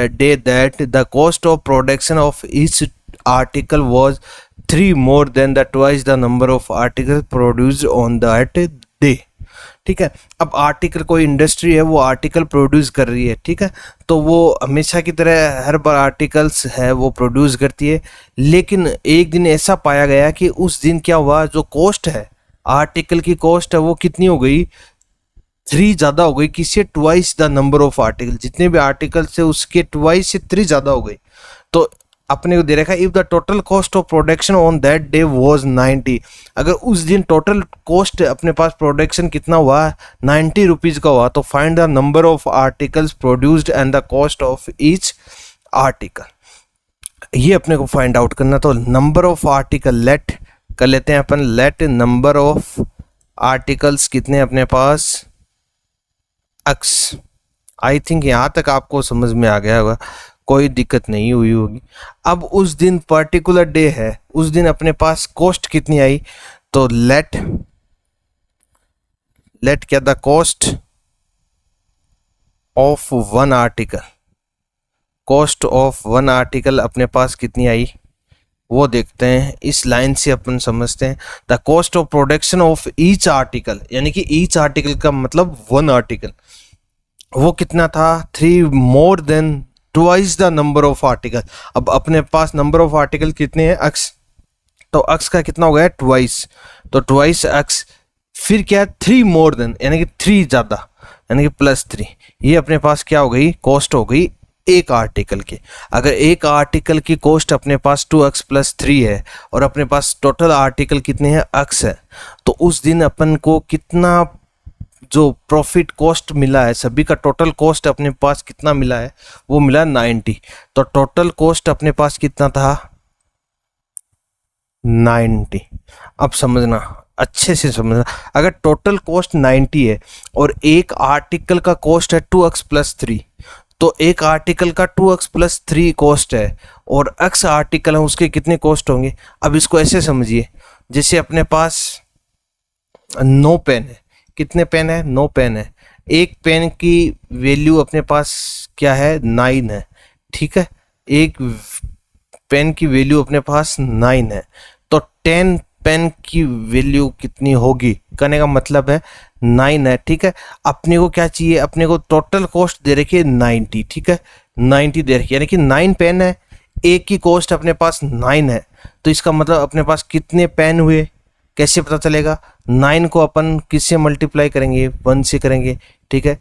day that the cost of production of each article was 3 more than the twice the number of articles produced on that day। ठीक है, अब आर्टिकल कोई इंडस्ट्री है, वो आर्टिकल प्रोड्यूस कर रही है। ठीक है, तो वो हमेशा की तरह हर बार आर्टिकल्स है वो प्रोड्यूस करती है, लेकिन एक दिन ऐसा पाया गया कि उस दिन क्या हुआ, जो कॉस्ट है आर्टिकल की कॉस्ट है वो कितनी हो गई, 3 ज़्यादा हो गई। किससे, twice the number of article, जितने भी आर्टिकल्स है उसके ट्वाइस से 3 ज़्यादा हो गई। तो अपने को दे रखा है, if the total cost of production on that day was 90। अगर उस दिन टोटल कॉस्ट अपने पास प्रोडक्शन कितना हुआ, 90 रुपीज़ का हुआ, तो find the number of articles produced and the cost of each article. ये अपने को फाइंड आउट करना। तो नंबर ऑफ आर्टिकल लेट कर लेते हैं अपन, लेट नंबर ऑफ आर्टिकल्स कितने अपने पास, एक्स। आई थिंक यहाँ तक आपको समझ में आ गया होगा, कोई दिक्कत नहीं हुई होगी। अब उस दिन पर्टिकुलर डे है, उस दिन अपने पास कॉस्ट कितनी आई, तो लेट क्या, the cost of one article, cost of one article अपने पास कितनी आई वो देखते हैं। इस लाइन से अपन समझते हैं, the cost of production of each article, यानी कि ईच आर्टिकल का मतलब वन आर्टिकल, वो कितना था, 3 more than twice the number of article. अब अपने पास नंबर ऑफ आर्टिकल कितने हैं, एक्स, तो एक्स का कितना हो गया, ट्वाइस, तो ट्वाइस एक्स, फिर क्या है, 3 more than, यानी कि 3 ज़्यादा, यानी कि +3। ये अपने पास क्या हो गई, कॉस्ट हो गई एक आर्टिकल की। अगर एक आर्टिकल की कॉस्ट अपने पास 2x + 3 है और अपने पास टोटल आर्टिकल कितने हैं, x है, तो उस दिन अपन को कितना जो प्रॉफिट कॉस्ट मिला है, सभी का टोटल कॉस्ट अपने पास कितना मिला है, वो मिला 90। तो टोटल कॉस्ट अपने पास कितना था, 90। अब समझना, अच्छे से समझना, अगर टोटल कॉस्ट 90 है और एक आर्टिकल का कॉस्ट है 2x + 3, तो एक आर्टिकल का 2x + 3 कॉस्ट है और x आर्टिकल है उसके कितने कॉस्ट होंगे। अब इसको ऐसे समझिए, जैसे अपने पास 9 पेन है, कितने पेन है, 9 पेन है, एक पेन की वैल्यू अपने पास क्या है, 9 है। ठीक है, एक पेन की वैल्यू अपने पास 9 है, तो 10 पेन की वैल्यू कितनी होगी, कहने का मतलब है 9 है। ठीक है, अपने को क्या चाहिए, अपने को टोटल कॉस्ट दे रखी है 90। ठीक है, 90 दे रखी है, यानी कि 9 पेन है, एक की कॉस्ट अपने पास 9 है, तो इसका मतलब अपने पास कितने पेन हुए, कैसे पता चलेगा, 9 को अपन किससे मल्टीप्लाई करेंगे, 1 से करेंगे। ठीक है,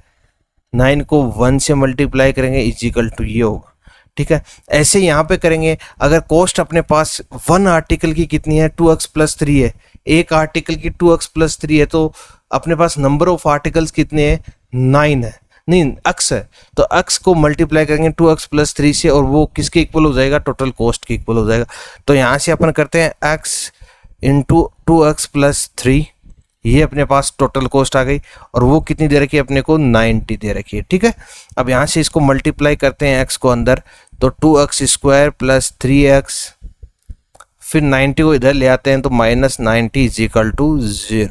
9 को 1 से मल्टीप्लाई करेंगे इजिकल टू ये होगा। ठीक है, ऐसे यहाँ पे करेंगे, अगर कॉस्ट अपने पास वन आर्टिकल की कितनी है, 2x + 3 है, एक आर्टिकल की 2x + 3 है, तो अपने पास नंबर ऑफ आर्टिकल्स कितने हैं, 9 है, नहीं x है, तो x को मल्टीप्लाई करेंगे 2x + 3 से और वो किसके इक्वल हो जाएगा, टोटल कॉस्ट के इक्वल हो जाएगा। तो यहाँ से अपन करते हैं x × 2x + 3, ये अपने पास टोटल कॉस्ट आ गई और वो कितनी दे रखी है अपने को, 90 दे रखी है। ठीक है, अब यहाँ से इसको मल्टीप्लाई करते हैं x को अंदर, तो 2x² + 3x, फिर 90 को इधर ले आते हैं तो -90 = 0।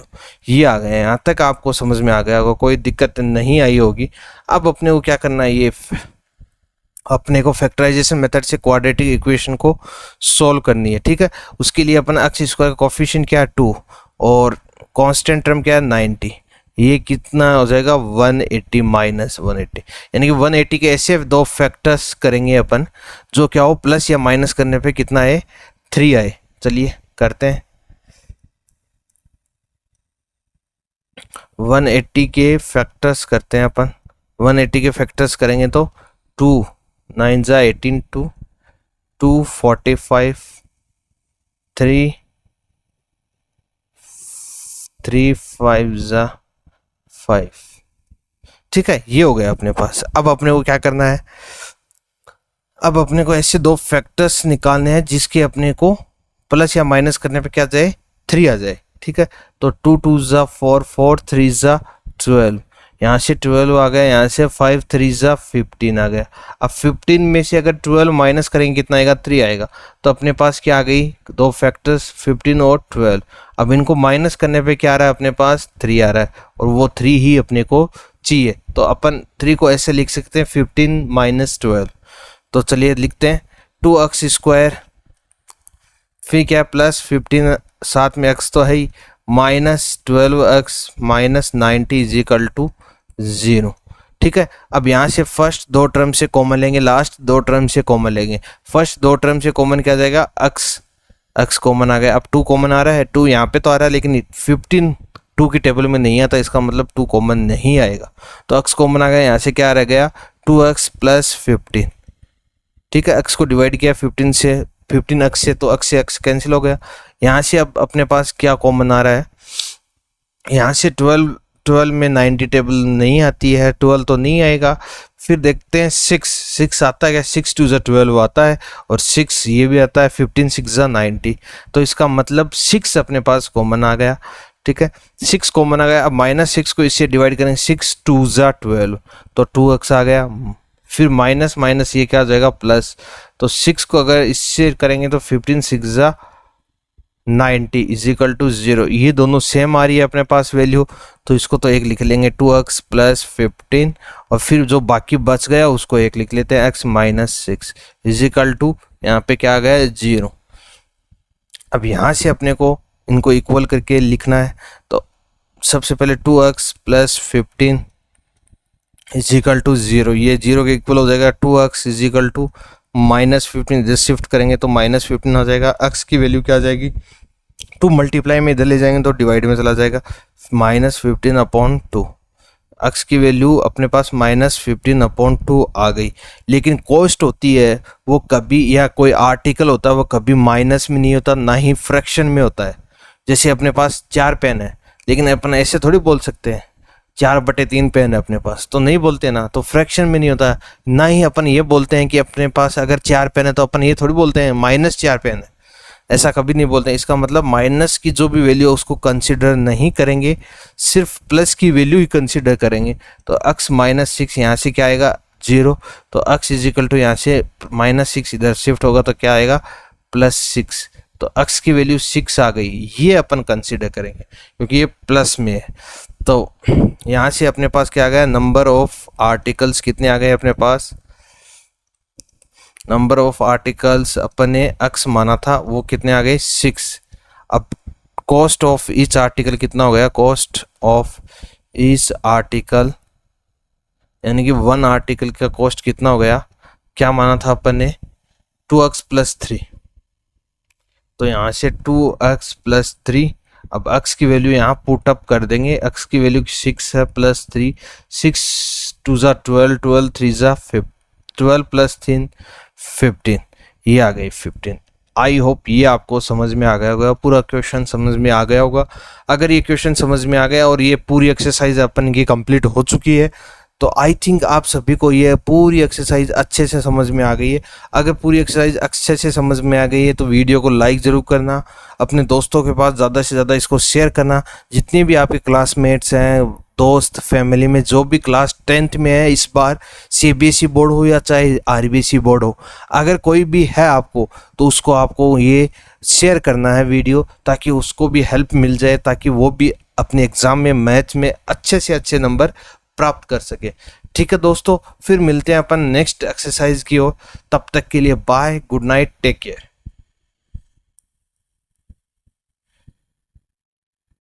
ये आ गए, यहाँ तक आपको समझ में आ गया होगा, कोई दिक्कत नहीं आई होगी। अब अपने को क्या करना है, ये अपने को फैक्टराइजेशन मेथड से क्वाड्रेटिक इक्वेशन को सॉल्व करनी है। ठीक है, उसके लिए अपन x² का कोफिशिएंट क्या है, 2, और कांस्टेंट टर्म क्या है, 90, ये कितना हो जाएगा, 180 - 180, यानी कि 180 के ऐसे दो फैक्टर्स करेंगे अपन, जो क्या हो, प्लस या माइनस करने पे कितना है, 3 आए। चलिए करते हैं, 180 के फैक्टर्स करते हैं अपन, 180 के फैक्टर्स करेंगे तो 2 9 ज़ा 18 2 45 3 5 ज़ा 5। ठीक है, ये हो गया अपने पास। अब अपने को क्या करना है, अब अपने को ऐसे दो फैक्टर्स निकालने हैं जिसके अपने को प्लस या माइनस करने पे क्या जाए, 3 आ जाए। ठीक है, तो 2 2 ज़ा 4 4 3 ज़ा 12, यहाँ से 12 आ गया, यहाँ से 5 3 ज़ा 15 आ गया। अब 15 में से अगर 12 माइनस करेंगे कितना आएगा, 3 आएगा। तो अपने पास क्या आ गई, दो फैक्टर्स 15 और 12। अब इनको माइनस करने पे क्या आ रहा है, अपने पास 3 आ रहा है, और वो 3 ही अपने को चाहिए। तो अपन 3 को ऐसे लिख सकते हैं 15 माइनस 12। तो चलिए लिखते हैं 2x², फिर क्या प्लस 15, साथ में x तो है ही, minus 12x minus 90 is equal to 0। ठीक है, अब यहाँ से फर्स्ट दो टर्म से कॉमन लेंगे, लास्ट दो टर्म से कॉमन लेंगे। फर्स्ट दो टर्म से कॉमन क्या जाएगा, x कॉमन आ गया। अब 2 कॉमन आ रहा है, 2 यहाँ पे तो आ रहा है लेकिन 15 2 की टेबल में नहीं आता, इसका मतलब 2 कॉमन नहीं आएगा। तो x कॉमन आ गया, यहाँ से क्या रह गया 2x प्लस 15। ठीक है, x को डिवाइड किया 15 से, 15x से, तो x से x कैंसिल हो गया। यहाँ से अब अपने पास क्या कॉमन आ रहा है, यहाँ से 12 में 90 टेबल नहीं आती है, 12 तो नहीं आएगा। फिर देखते हैं 6 आता है क्या, 6 2 ज़ा 12 आता है, और 6 ये भी आता है, 15 6 ज़ा 90। तो इसका मतलब 6 अपने पास कॉमन आ गया। ठीक है, 6 कॉमन आ गया। अब -6 को इससे डिवाइड करेंगे, 6 2 ज़ा 12, तो 2x आ गया। फिर माइनस माइनस ये क्या हो जाएगा, प्लस। तो 6 को अगर इससे करेंगे तो 15 6 ज़ा 90 इज इक्वल टू 0। ये दोनों सेम आ रही है अपने पास वैल्यू, तो इसको तो एक लिख लेंगे 2x प्लस 15, और फिर जो बाकी बच गया उसको एक लिख लेते हैं x minus 6 is equal to, यहाँ पे क्या आ गया 0। अब यहाँ से अपने को इनको इक्वल करके लिखना है। तो सबसे पहले 2x plus 15 is equal to 0, ये 0 के इक्वल हो जाएगा। 2x is equal to minus 15, इधर शिफ्ट करेंगे तो माइनस 15 हो जाएगा। x की वैल्यू क्या आ जाएगी, 2 मल्टीप्लाई में इधर ले जाएंगे तो डिवाइड में चला जाएगा, माइनस 15 अपॉन 2। x की वैल्यू अपने पास माइनस 15 अपॉन 2 आ गई। लेकिन कॉस्ट होती है वो कभी, या कोई आर्टिकल होता है वो कभी माइनस में नहीं होता, ना ही फ्रैक्शन में होता है। जैसे अपने पास 4 पेन है, लेकिन अपन ऐसे थोड़ी बोल सकते हैं 4/3 पेन है अपने पास, तो नहीं बोलते ना, तो फ्रैक्शन में नहीं होता। ना ही अपन ये बोलते हैं कि अपने पास अगर 4 पेन है तो अपन ये थोड़ी बोलते हैं -4 पेन है, ऐसा कभी नहीं बोलते। इसका मतलब माइनस की जो भी वैल्यू है उसको कंसिडर नहीं करेंगे, सिर्फ प्लस की वैल्यू ही कंसिडर करेंगे। तो x माइनस 6 यहाँ से क्या आएगा 0, तो x इज इक्वल टू यहाँ से -6 इधर शिफ्ट होगा तो क्या आएगा +6, तो x की वैल्यू 6 आ गई। ये अपन कंसिडर करेंगे क्योंकि ये प्लस में है। तो यहाँ से अपने पास क्या आ गया, नंबर ऑफ आर्टिकल्स कितने आ गए अपने पास, नंबर ऑफ आर्टिकल्स अपन ने x माना था वो कितने आ गए 6। अब कॉस्ट ऑफ ईच आर्टिकल कितना हो गया, कॉस्ट ऑफ ईच आर्टिकल यानी कि 1 आर्टिकल का कॉस्ट कितना हो गया, क्या माना था अपन ने 2x प्लस 3, तो यहाँ से 2x प्लस 3। अब x की वैल्यू यहाँ पुट अप कर देंगे, x की वैल्यू 6 है प्लस 3, 6 2 ज़ा 12, 12 3 ज़ा 12 प्लस 3 15, ये आ गई 15। आई होप ये आपको समझ में आ गया होगा, पूरा क्वेश्चन समझ में आ गया होगा। अगर ये क्वेश्चन समझ में आ गया और ये पूरी एक्सरसाइज अपन की कंप्लीट हो चुकी है, तो आई थिंक आप सभी को ये पूरी एक्सरसाइज अच्छे से समझ में आ गई है। अगर पूरी एक्सरसाइज अच्छे से समझ में आ गई है तो वीडियो को लाइक ज़रूर करना, अपने दोस्तों के पास ज़्यादा से ज़्यादा इसको शेयर करना। जितने भी आपके क्लासमेट्स हैं, दोस्त, फैमिली में जो भी क्लास 10th में है, इस बार CBSE बोर्ड हो या चाहे RBC बोर्ड हो, अगर कोई भी है आपको तो उसको आपको ये शेयर करना है वीडियो, ताकि उसको भी हेल्प मिल जाए, ताकि वो भी अपने एग्ज़ाम में मैथ में अच्छे से अच्छे नंबर प्राप्त कर सके। ठीक है दोस्तों, फिर मिलते हैं अपन नेक्स्ट एक्सरसाइज की ओर। तब तक के लिए bye, good night, take care.